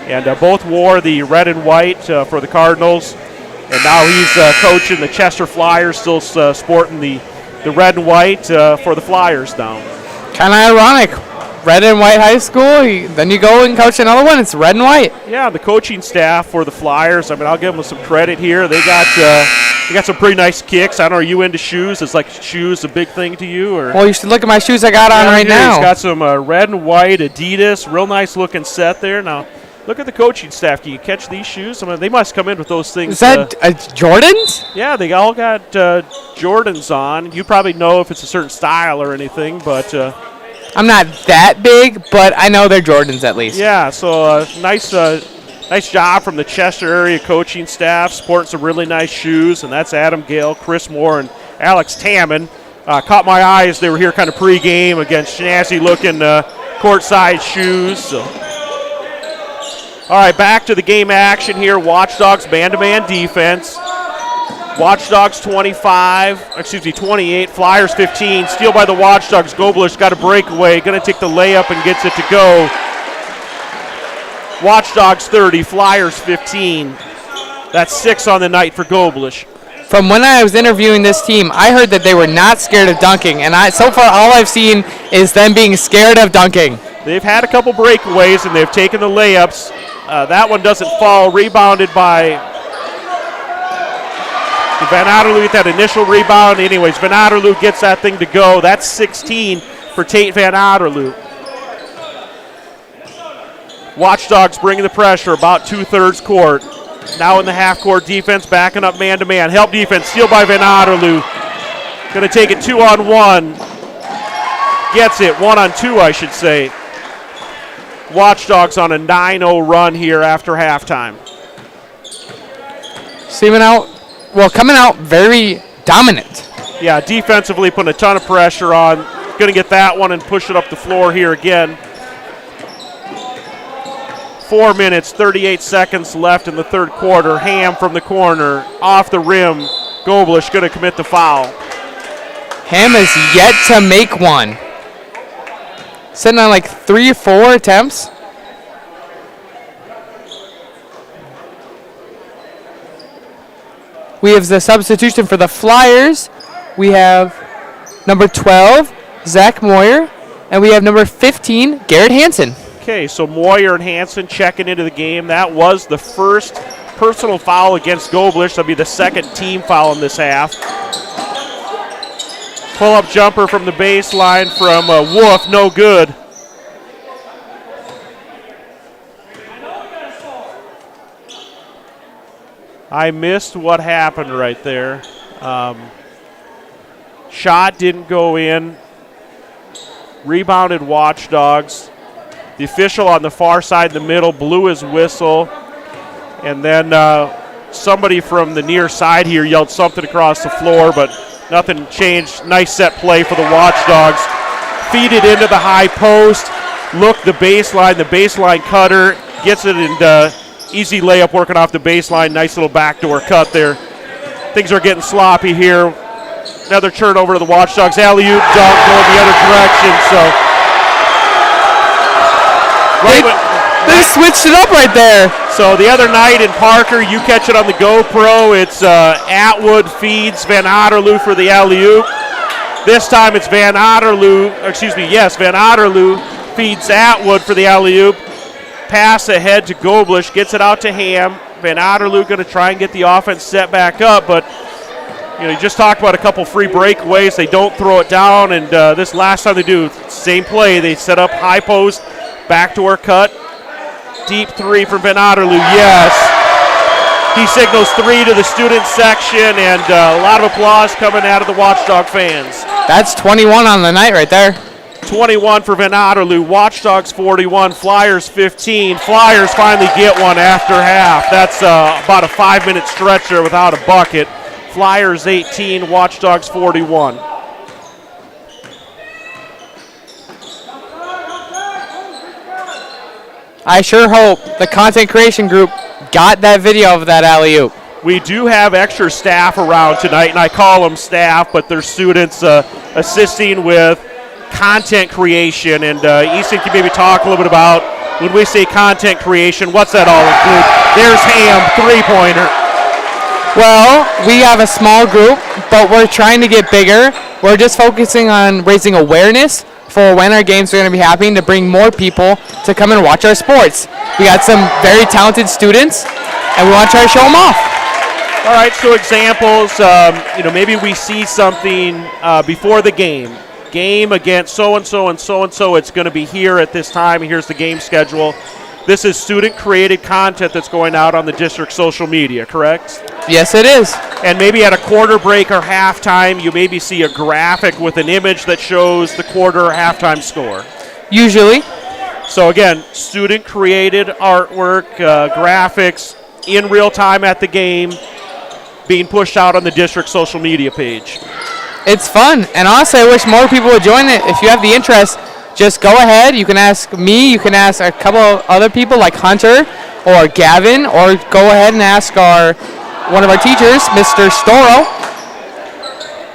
and both wore the red and white for the Cardinals. And now he's coaching the Chester Flyers, still sporting the red and white for the Flyers now.
Kind of ironic. Red and white high school, then you go and coach another one, it's red and white.
Yeah, the coaching staff for the Flyers, I mean, I'll give them some credit here. They got some pretty nice kicks. I don't know, are you into shoes? Is like shoes a big thing to you? Or?
Well, you should look at my shoes I got on right now.
He's got some red and white Adidas, real nice looking set there. Now, look at the coaching staff. Can you catch these shoes? I mean, they must come in with those things.
Is that Jordans?
Yeah, they all got Jordans on. You probably know if it's a certain style or anything, but
I'm not that big, but I know they're Jordans at least.
Yeah, so nice job from the Chester area coaching staff, sporting some really nice shoes, and that's Adam Gale, Chris Moore, and Alex Tamman. Caught my eye as they were here kind of pregame against snazzy-looking court-side shoes. So. All right, back to the game action here. Watchdogs man-to-man defense. Watchdogs 28, Flyers 15. Steal by the Watchdogs. Goblish got a breakaway. Going to take the layup and gets it to go. Watchdogs 30, Flyers 15. That's 6 on the night for Goblish.
From when I was interviewing this team, I heard that they were not scared of dunking, and so far all I've seen is them being scared of dunking.
They've had a couple breakaways, and they've taken the layups. That one doesn't fall. Rebounded by Van Otterloo with that initial rebound. Anyways, Van Otterloo gets that thing to go. That's 16 for Tate Van Otterloo. Watchdogs bringing the pressure about 2/3 court. Now in the half-court defense, backing up man-to-man. Help defense, steal by Van Otterloo. Going to take it 2-on-1. Gets it, 1-on-2, I should say. Watchdogs on a 9-0 run here after halftime.
Coming out very dominant.
Yeah, defensively putting a ton of pressure on. Going to get that one and push it up the floor here again. 4 minutes, 38 seconds left in the third quarter. Ham from the corner, off the rim. Goblish going to commit the foul.
Ham has yet to make one. Sitting on like 3 or 4 attempts. We have the substitution for the Flyers. We have number 12, Zach Moyer, and we have number 15, Garrett Hansen.
Okay, so Moyer and Hansen checking into the game. That was the first personal foul against Goblish. That'll be the second team foul in this half. Pull-up jumper from the baseline from Wolf, no good. I missed what happened right there. Shot didn't go in. Rebounded Watchdogs. The official on the far side in the middle blew his whistle. And then somebody from the near side here yelled something across the floor, but nothing changed. Nice set play for the Watchdogs. Feed it into the high post. Look, the baseline cutter. Gets it and easy layup working off the baseline. Nice little backdoor cut there. Things are getting sloppy here. Another turnover to the Watchdogs. Alley-oop dunk going the other direction. So
they switched it up right there.
So the other night in Parker, you catch it on the GoPro. It's Atwood feeds Van Otterloo for the alley-oop. This time it's Van Otterloo feeds Atwood for the alley-oop. Pass ahead to Goblish, gets it out to Ham. Van Otterloo going to try and get the offense set back up, but you just talked about a couple free breakaways. They don't throw it down, and this last time they do, same play. They set up high post, backdoor cut, deep three from Van Otterloo. Yes. He signals three to the student section, and a lot of applause coming out of the Watchdog fans.
That's 21 on the night right there.
21 for Van Otterloo. Watchdogs 41, Flyers 15. Flyers finally get one after half. That's about a 5-minute stretch there without a bucket. Flyers 18, Watchdogs 41.
I sure hope the content creation group got that video of that alley-oop.
We do have extra staff around tonight, and I call them staff, but they're students assisting with content creation. And Easton can maybe talk a little bit about when we say content creation, what's that all include? There's Ham, three-pointer.
Well, we have a small group, but we're trying to get bigger. We're just focusing on raising awareness for when our games are going to be happening to bring more people to come and watch our sports. We got some very talented students, and we want to try to show them off.
All right, so examples, maybe we see something before the game. Game against so-and-so and so-and-so. It's going to be here at this time. Here's the game schedule. This is student-created content that's going out on the district social media, correct?
Yes, it is.
And maybe at a quarter break or halftime, you maybe see a graphic with an image that shows the quarter or halftime score.
Usually.
So again, student-created artwork, graphics in real time at the game, being pushed out on the district social media page.
It's fun, and honestly, I wish more people would join it. If you have the interest, just go ahead. You can ask me, you can ask a couple of other people like Hunter or Gavin, or go ahead and ask one of our teachers, Mr. Storo.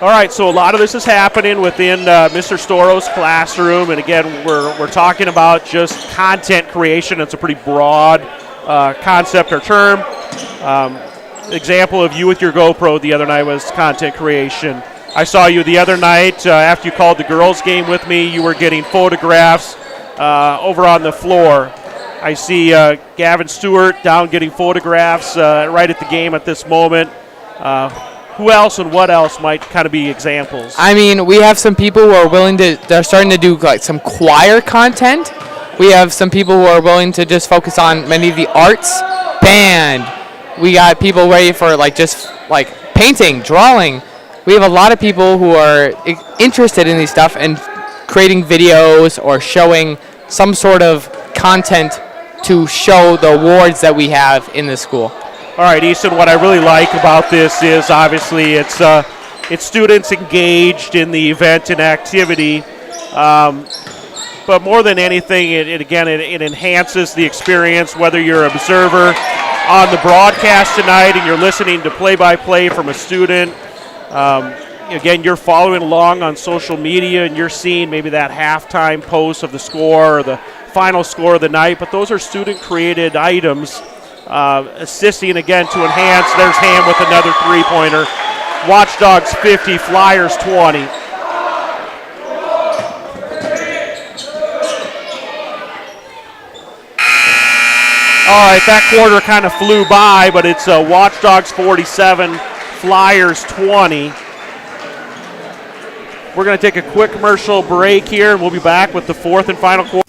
All right, so a lot of this is happening within Mr. Storo's classroom, and again, we're talking about just content creation. It's a pretty broad concept or term. Example of you with your GoPro the other night was content creation. I saw you the other night after you called the girls' game with me. You were getting photographs over on the floor. I see Gavin Stewart down getting photographs right at the game at this moment. Who else and what else might kind of be examples?
I mean, we have some people who are they're starting to do like some choir content. We have some people who are willing to just focus on many of the arts, band. We got people ready for just painting, drawing. We have a lot of people who are interested in these stuff and creating videos or showing some sort of content to show the awards that we have in the school.
All right, Easton, what I really like about this is obviously it's students engaged in the event and activity, but more than anything, it enhances the experience, whether you're an observer on the broadcast tonight and you're listening to play-by-play from a student. Again, you're following along on social media and you're seeing maybe that halftime post of the score or the final score of the night, but those are student-created items assisting, again, to enhance. There's Ham with another three-pointer. Watchdogs 50, Flyers 20. All right, that quarter kind of flew by, but it's Watchdogs 47, Flyers 20. We're going to take a quick commercial break here, and we'll be back with the fourth and final quarter.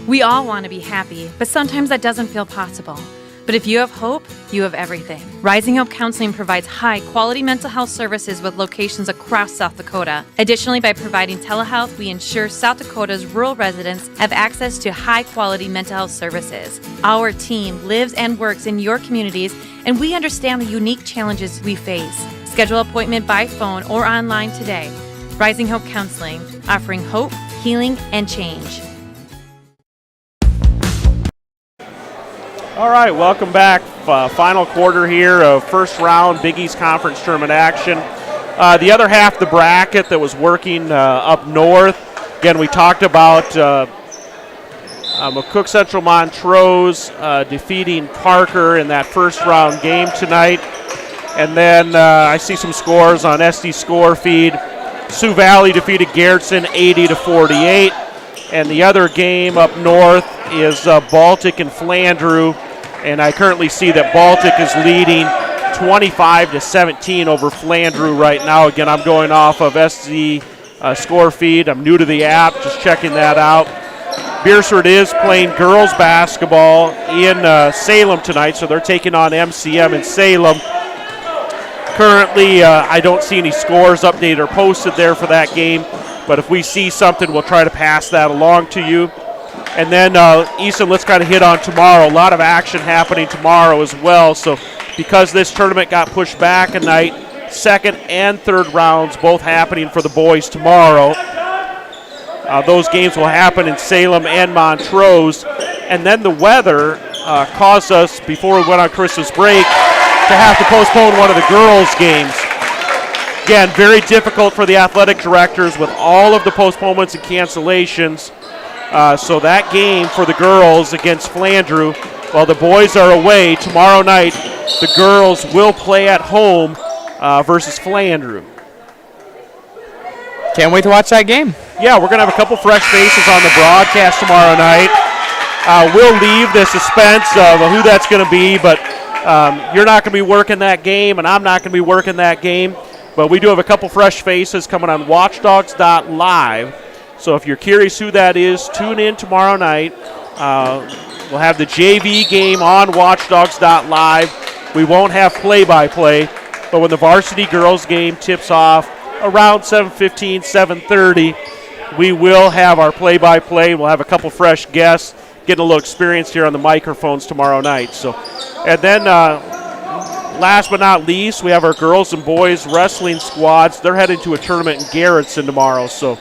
We all want to be happy, but sometimes that doesn't feel possible. But if you have hope, you have everything. Rising Hope Counseling provides high-quality mental health services with locations across South Dakota. Additionally, by providing telehealth, we ensure South Dakota's rural residents have access to high-quality mental health services. Our team lives and works in your communities, and we understand the unique challenges we face. Schedule an appointment by phone or online today. Rising Hope Counseling, offering hope, healing, and change.
All right, welcome back. Final quarter here of first round Big East Conference tournament action. The other half of the bracket that was working up north. Again, we talked about McCook Central Montrose defeating Parker in that first round game tonight. And then I see some scores on SD Score Feed. Sioux Valley defeated Garrettson 80-48. And the other game up north is Baltic and Flandreau. And I currently see that Baltic is leading 25-17 over Flandreau right now. Again, I'm going off of SD Score Feed. I'm new to the app, just checking that out. Beresford is playing girls basketball in Salem tonight, so they're taking on MCM in Salem. Currently, I don't see any scores updated or posted there for that game, but if we see something, we'll try to pass that along to you. And then, Easton, let's kind of hit on tomorrow. A lot of action happening tomorrow as well, so because this tournament got pushed back a night, second and third rounds both happening for the boys tomorrow. Those games will happen in Salem and Montrose. And then the weather caused us, before we went on Christmas break, to have to postpone one of the girls' games. Again, very difficult for the athletic directors with all of the postponements and cancellations. So that game for the girls against Flandreau, while the boys are away tomorrow night, the girls will play at home versus Flandreau.
Can't wait to watch that game.
Yeah, we're going to have a couple fresh faces on the broadcast tomorrow night. We'll leave the suspense of who that's going to be, but you're not going to be working that game, and I'm not going to be working that game. But we do have a couple fresh faces coming on watchdogs.live. So if you're curious who that is, tune in tomorrow night. We'll have the JV game on watchdogs.live. We won't have play-by-play, but when the varsity girls game tips off around 7:15, 7:30, we will have our play-by-play. We'll have a couple fresh guests, getting a little experience here on the microphones tomorrow night. So, and then last but not least, we have our girls and boys wrestling squads. They're heading to a tournament in Garrettson tomorrow. So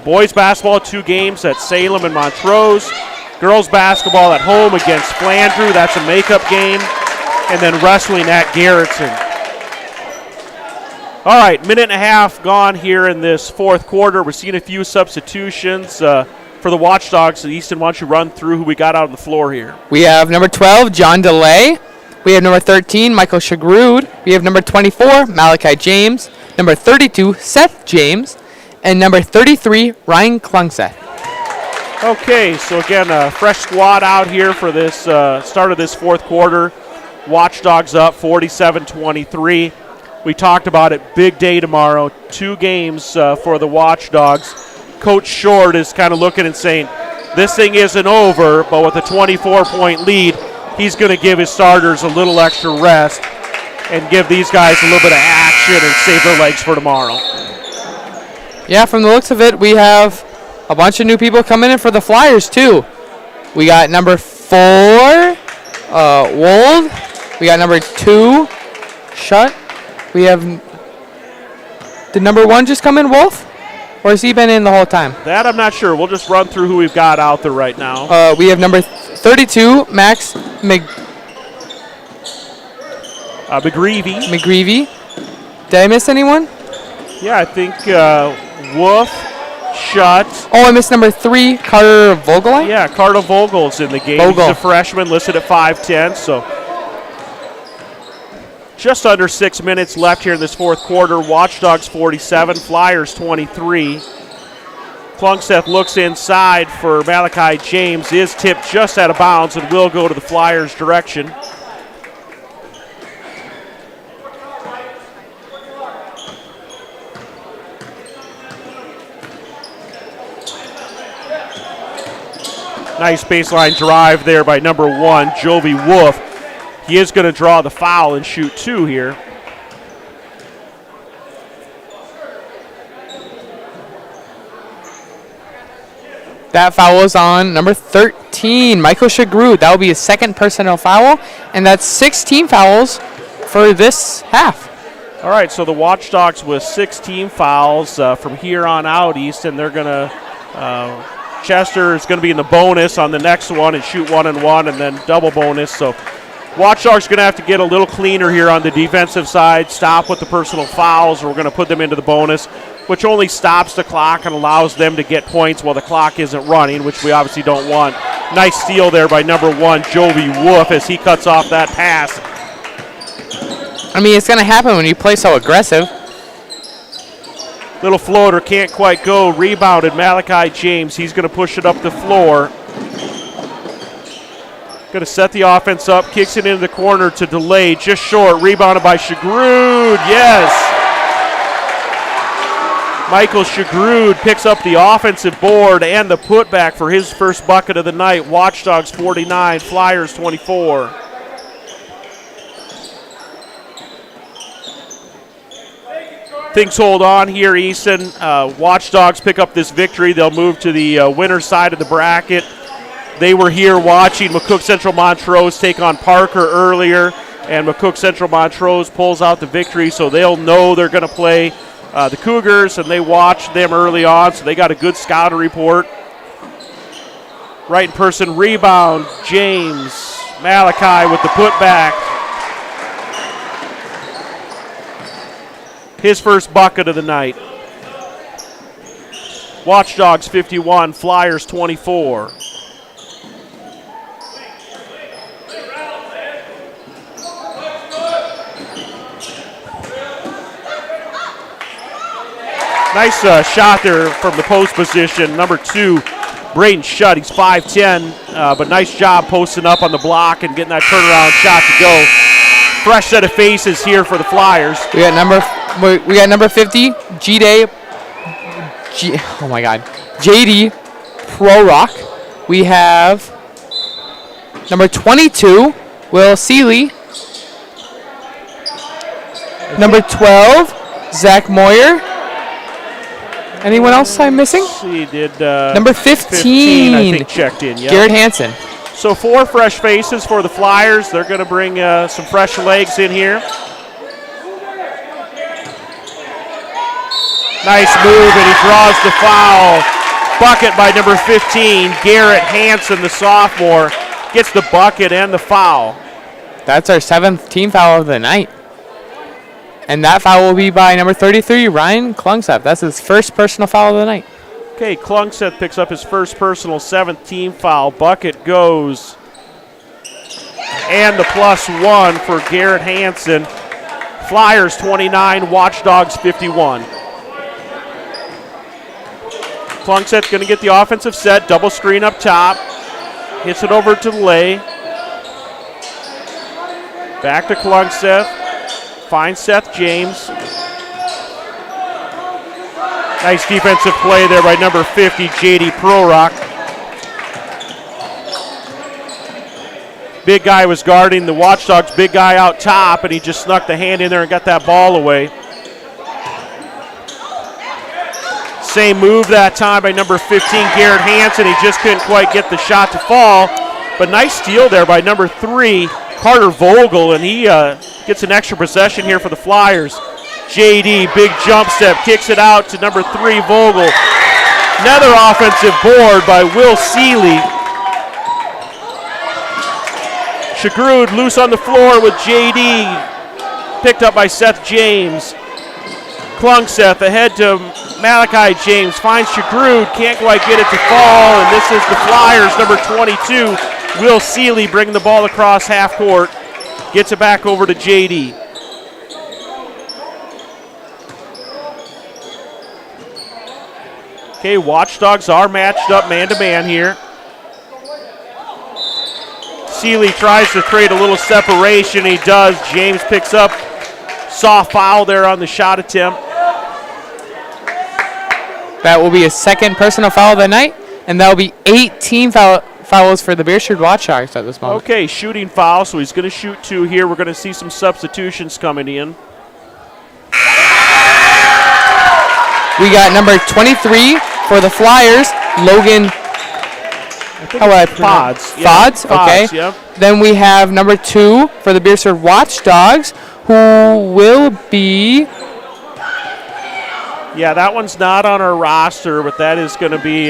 boys basketball, 2 games at Salem and Montrose. Girls basketball at home against Flandreau. That's a makeup game. And then wrestling at Garrettson. All right, minute and a half gone here in this fourth quarter. We're seeing a few substitutions for the Watchdogs. Easton, why don't you run through who we got out on the floor here?
We have number 12, John DeLay. We have number 13, Michael Shagrood. We have number 24, Malachi James. Number 32, Seth James. And number 33, Ryan Klungseth.
Okay, so again, a fresh squad out here for this start of this fourth quarter. Watchdogs up 47-23. We talked about it, big day tomorrow. 2 games for the Watchdogs. Coach Short is kind of looking and saying, this thing isn't over, but with a 24-point lead, he's going to give his starters a little extra rest and give these guys a little bit of action and save their legs for tomorrow.
Yeah, from the looks of it, we have a bunch of new people coming in for the Flyers, too. We got number 4, Wold. We got number 2, Shutt. We have, did number 1 just come in, Wolf? Or has he been in the whole time?
That I'm not sure. We'll just run through who we've got out there right now.
We have number 32, Max McGreevy. Did I miss anyone?
Yeah, I think Wolf, Shutt.
Oh, I missed number 3, Carter Vogelite?
Yeah, Carter Vogel's in the game. He's a freshman listed at 5'10", so just under 6 minutes left here in this fourth quarter. Watchdogs 47, Flyers 23. Klungseth looks inside for Malachi James, is tipped just out of bounds and will go to the Flyers' direction. Nice baseline drive there by number 1, Jovi Wolf. He is going to draw the foul and shoot 2 here.
That foul is on number 13, Michael Shagrood. That will be his second personnel foul, and that's 16 fouls for this half.
All right, so the Watchdogs with 16 fouls from here on out, Easton. They're going to Chester is going to be in the bonus on the next one and shoot 1-1 and then double bonus. So Watchdogs going to have to get a little cleaner here on the defensive side, stop with the personal fouls. We're going to put them into the bonus, which only stops the clock and allows them to get points while the clock isn't running, which we obviously don't want. Nice steal there by number 1, Jovi Wolf, as he cuts off that pass.
I mean, it's going to happen when you play so aggressive.
Little floater, can't quite go. Rebounded, Malachi James. He's going to push it up the floor. Going to set the offense up, kicks it into the corner to Delay, just short. Rebounded by Shagrud, yes. Michael Shagrud picks up the offensive board and the putback for his first bucket of the night. Watchdogs 49, Flyers 24. Things hold on here, Easton. Watchdogs pick up this victory. They'll move to the winner's side of the bracket. They were here watching McCook Central Montrose take on Parker earlier, and McCook Central Montrose pulls out the victory, so they'll know they're going to play the Cougars, and they watched them early on, so they got a good scouting report. Right in person rebound, James. Malachi with the putback. His first bucket of the night. Watchdogs 51, Flyers 24. Nice shot there from the post position. Number 2, Braden Shutt. He's 5'10", but nice job posting up on the block and getting that turnaround shot to go. Fresh set of faces here for the Flyers.
We got number 50, JD Prorock. We have number 22, Will Seeley. Number 12, Zach Moyer. Anyone else I'm missing?
He did.
Number 15,
I think, checked in. Yep.
Garrett Hansen.
So 4 fresh faces for the Flyers. They're going to bring some fresh legs in here. Nice move, and he draws the foul. Bucket by number 15, Garrett Hansen, the sophomore, gets the bucket and the foul.
That's our 7th team foul of the night. And that foul will be by number 33, Ryan Klungseth. That's his first personal foul of the night.
Okay, Klungseth picks up his first personal 7th team foul. Bucket goes. And the +1 for Garrett Hansen. Flyers 29, Watchdogs 51. Klungseth going to get the offensive set. Double screen up top. Hits it over to Lay. Back to Klungseth. Finds Seth James. Nice defensive play there by number 50, JD Prorock. Big guy was guarding the Watchdogs, big guy out top, and he just snuck the hand in there and got that ball away. Same move that time by number 15, Garrett Hansen. He just couldn't quite get the shot to fall, but nice steal there by number 3, Carter Vogel, and he gets an extra possession here for the Flyers. JD, big jump step, kicks it out to number 3, Vogel. Another offensive board by Will Seeley. Shagrud loose on the floor with JD. Picked up by Seth James. Klungseth ahead to Malachi James. Finds Shagrud, can't quite get it to fall, and this is the Flyers, number 22. Will Seeley bringing the ball across half court. Gets it back over to JD. Okay, Watchdogs are matched up man-to-man here. Seeley tries to create a little separation. He does. James picks up. Soft foul there on the shot attempt.
That will be a 2nd personal foul of the night, and that will be 18 fouls for the Beresford Watchdogs at this moment.
Okay, shooting foul, so he's going to shoot 2 here. We're going to see some substitutions coming in.
We got number 23 for the Flyers, Logan.
Pods.
Fods, okay.
Yep.
Then we have number 2 for the Beresford Watchdogs, who will be.
Yeah, that one's not on our roster, but that is going to be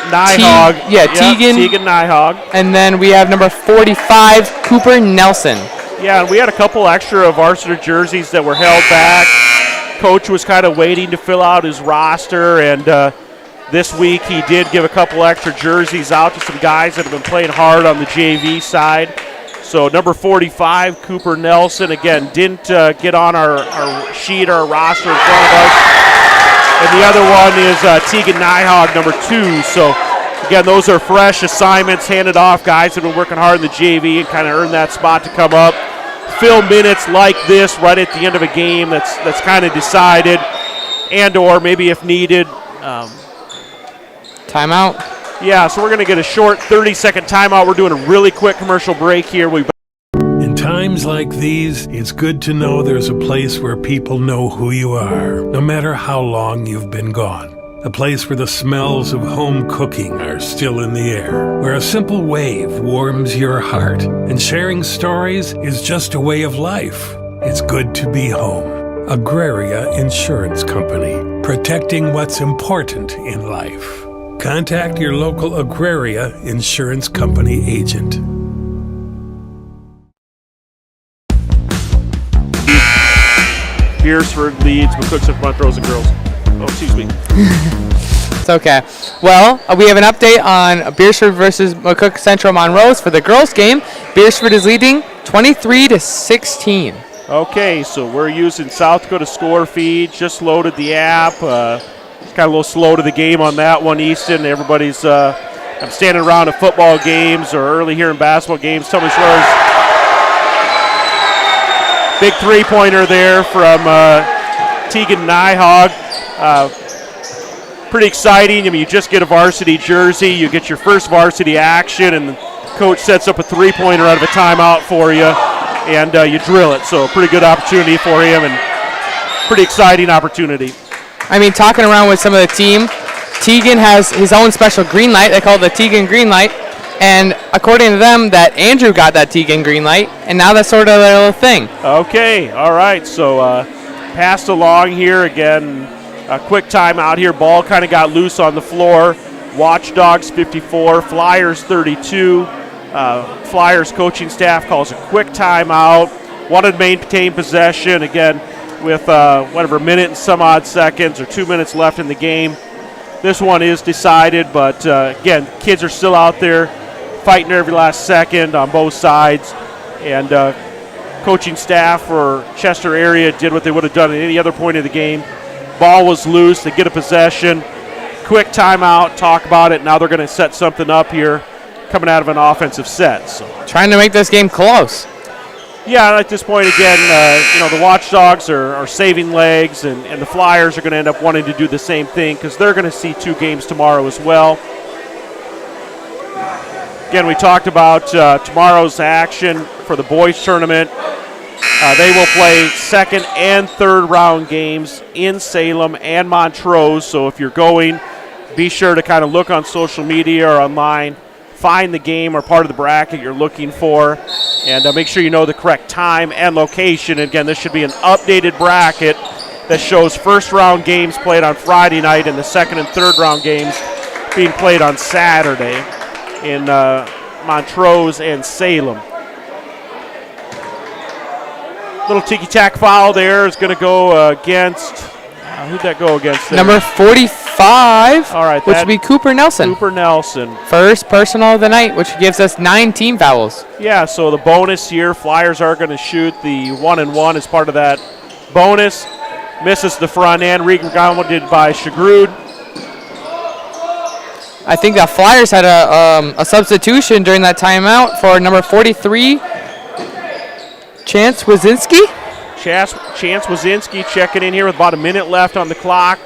Nighthog.
Tegan.
Tegan Nighthog.
And then we have number 45, Cooper Nelson.
Yeah, and we had a couple extra varsity jerseys that were held back. Coach was kind of waiting to fill out his roster, and this week he did give a couple extra jerseys out to some guys that have been playing hard on the JV side. So number 45, Cooper Nelson, again, didn't get on our sheet, our roster in front of us. And the other one is Tegan Nighthog, number 2. So, again, those are fresh assignments handed off. Guys that have been working hard in the JV and kind of earned that spot to come up. Fill minutes like this right at the end of a game that's kind of decided, and or maybe if needed.
Timeout.
Yeah, so we're going to get a short 30-second timeout. We're doing a really quick commercial break here.
In times like these, it's good to know there's a place where people know who you are, no matter how long you've been gone. A place where the smells of home cooking are still in the air, where a simple wave warms your heart, and sharing stories is just a way of life. It's good to be home. Agraria Insurance Company, protecting what's important in life. Contact your local Agraria Insurance Company agent.
Beresford leads McCook's and front rows and girls. Oh, excuse me.
It's okay. Well, we have an update on Beresford versus McCook Central Monroe for the girls' game. Beresford is leading 23-16.
Okay, so we're using South Dakota Score Feed. Just loaded the app. It's kind of a little slow to the game on that one, Easton. Everybody's I'm standing around at football games or early here in basketball games. Tell me, Schwartz. Big three-pointer there from Tegan Nighthog. Pretty exciting. I mean, you just get a varsity jersey, you get your first varsity action, and the coach sets up a three-pointer out of a timeout for you, and you drill it. So a pretty good opportunity for him, and pretty exciting opportunity.
I mean, talking around with some of the team, Tegan has his own special green light. They call it the Tegan green light. And according to them, that Andrew got that Tegan green light, and now that's sort of their little thing.
Okay, all right. So passed along here again. A quick timeout here. Ball kind of got loose on the floor. Watchdogs 54, Flyers 32. Flyers coaching staff calls a quick timeout. Wanted to maintain possession again with minute and some odd seconds or 2 minutes left in the game. This one is decided, but again, kids are still out there fighting every last second on both sides, and coaching staff for Chester area did what they would have done at any other point of the game. Ball was loose. They get a possession. Quick timeout, talk about it. Now they're going to set something up here coming out of an offensive set. So
trying to make this game close.
Yeah, at this point, again, the Watchdogs are saving legs, and the Flyers are going to end up wanting to do the same thing because they're going to see 2 games tomorrow as well. Again, we talked about tomorrow's action for the boys tournament. They will play second and third round games in Salem and Montrose. So if you're going, be sure to kind of look on social media or online, find the game or part of the bracket you're looking for, and make sure you know the correct time and location. Again, this should be an updated bracket that shows first round games played on Friday night and the second and third round games being played on Saturday in Montrose and Salem. Little ticky-tack foul there is going to go against, who'd that go against there?
Number 45,
all right,
which would be Cooper Nelson.
Cooper Nelson.
First personal of the night, which gives us 9 team fouls.
Yeah, so the bonus here, Flyers are going to shoot the 1-and-1 as part of that bonus. Misses the front end, rebounded by Shagrud.
I think the Flyers had a substitution during that timeout for number 43, Chance Wazinski.
Chance Wazinski checking in here with about a minute left on the clock.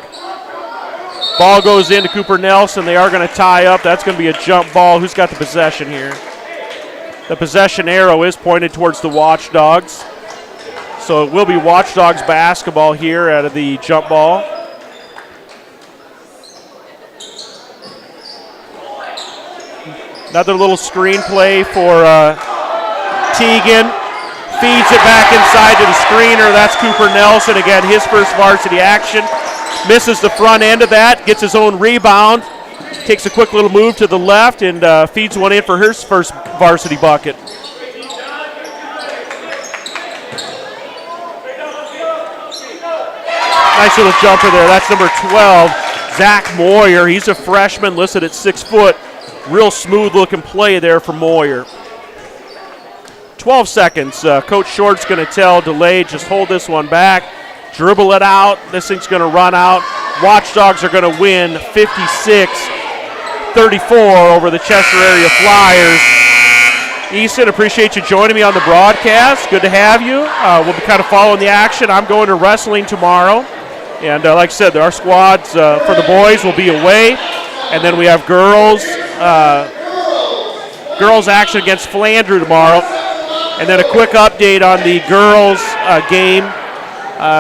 Ball goes into Cooper Nelson. They are going to tie up. That's going to be a jump ball. Who's got the possession here? The possession arrow is pointed towards the Watchdogs. So it will be Watchdogs basketball here out of the jump ball. Another little screen play for Tegan. Feeds it back inside to the screener. That's Cooper Nelson. Again, his first varsity action. Misses the front end of that. Gets his own rebound. takes a quick little move to the left and feeds one in for her first varsity bucket. Nice little jumper there. That's number 12, Zach Moyer. He's a freshman listed at 6 foot. Real smooth looking play there for Moyer. 12 seconds. Coach Short's going to tell DeLay, just hold this one back, dribble it out. This thing's going to run out. Watchdogs are going to win 56-34 over the Chester area Flyers. Easton, appreciate you joining me on the broadcast. Good to have you. We'll be kind of following the action. I'm going to wrestling tomorrow. And like I said, our squads for the boys will be away. And then we have girls action against Flandreau tomorrow. And then a quick update on the girls game.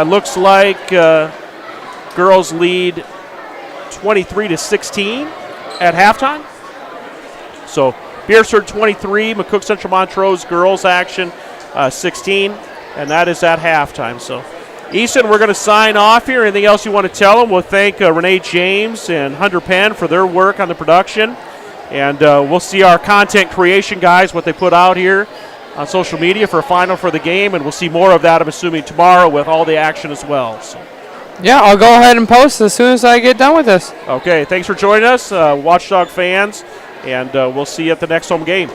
Looks like girls lead 23-16 at halftime. So Beresford 23, McCook Central Montrose girls action 16, and that is at halftime. So Easton, we're going to sign off here. Anything else you want to tell them? We'll thank Renee James and Hunter Penn for their work on the production. And we'll see our content creation guys, what they put out here on social media for a final for the game. And we'll see more of that, I'm assuming, tomorrow with all the action as well. So.
Yeah, I'll go ahead and post as soon as I get done with this.
Okay, thanks for joining us, Watchdog fans. And we'll see you at the next home game.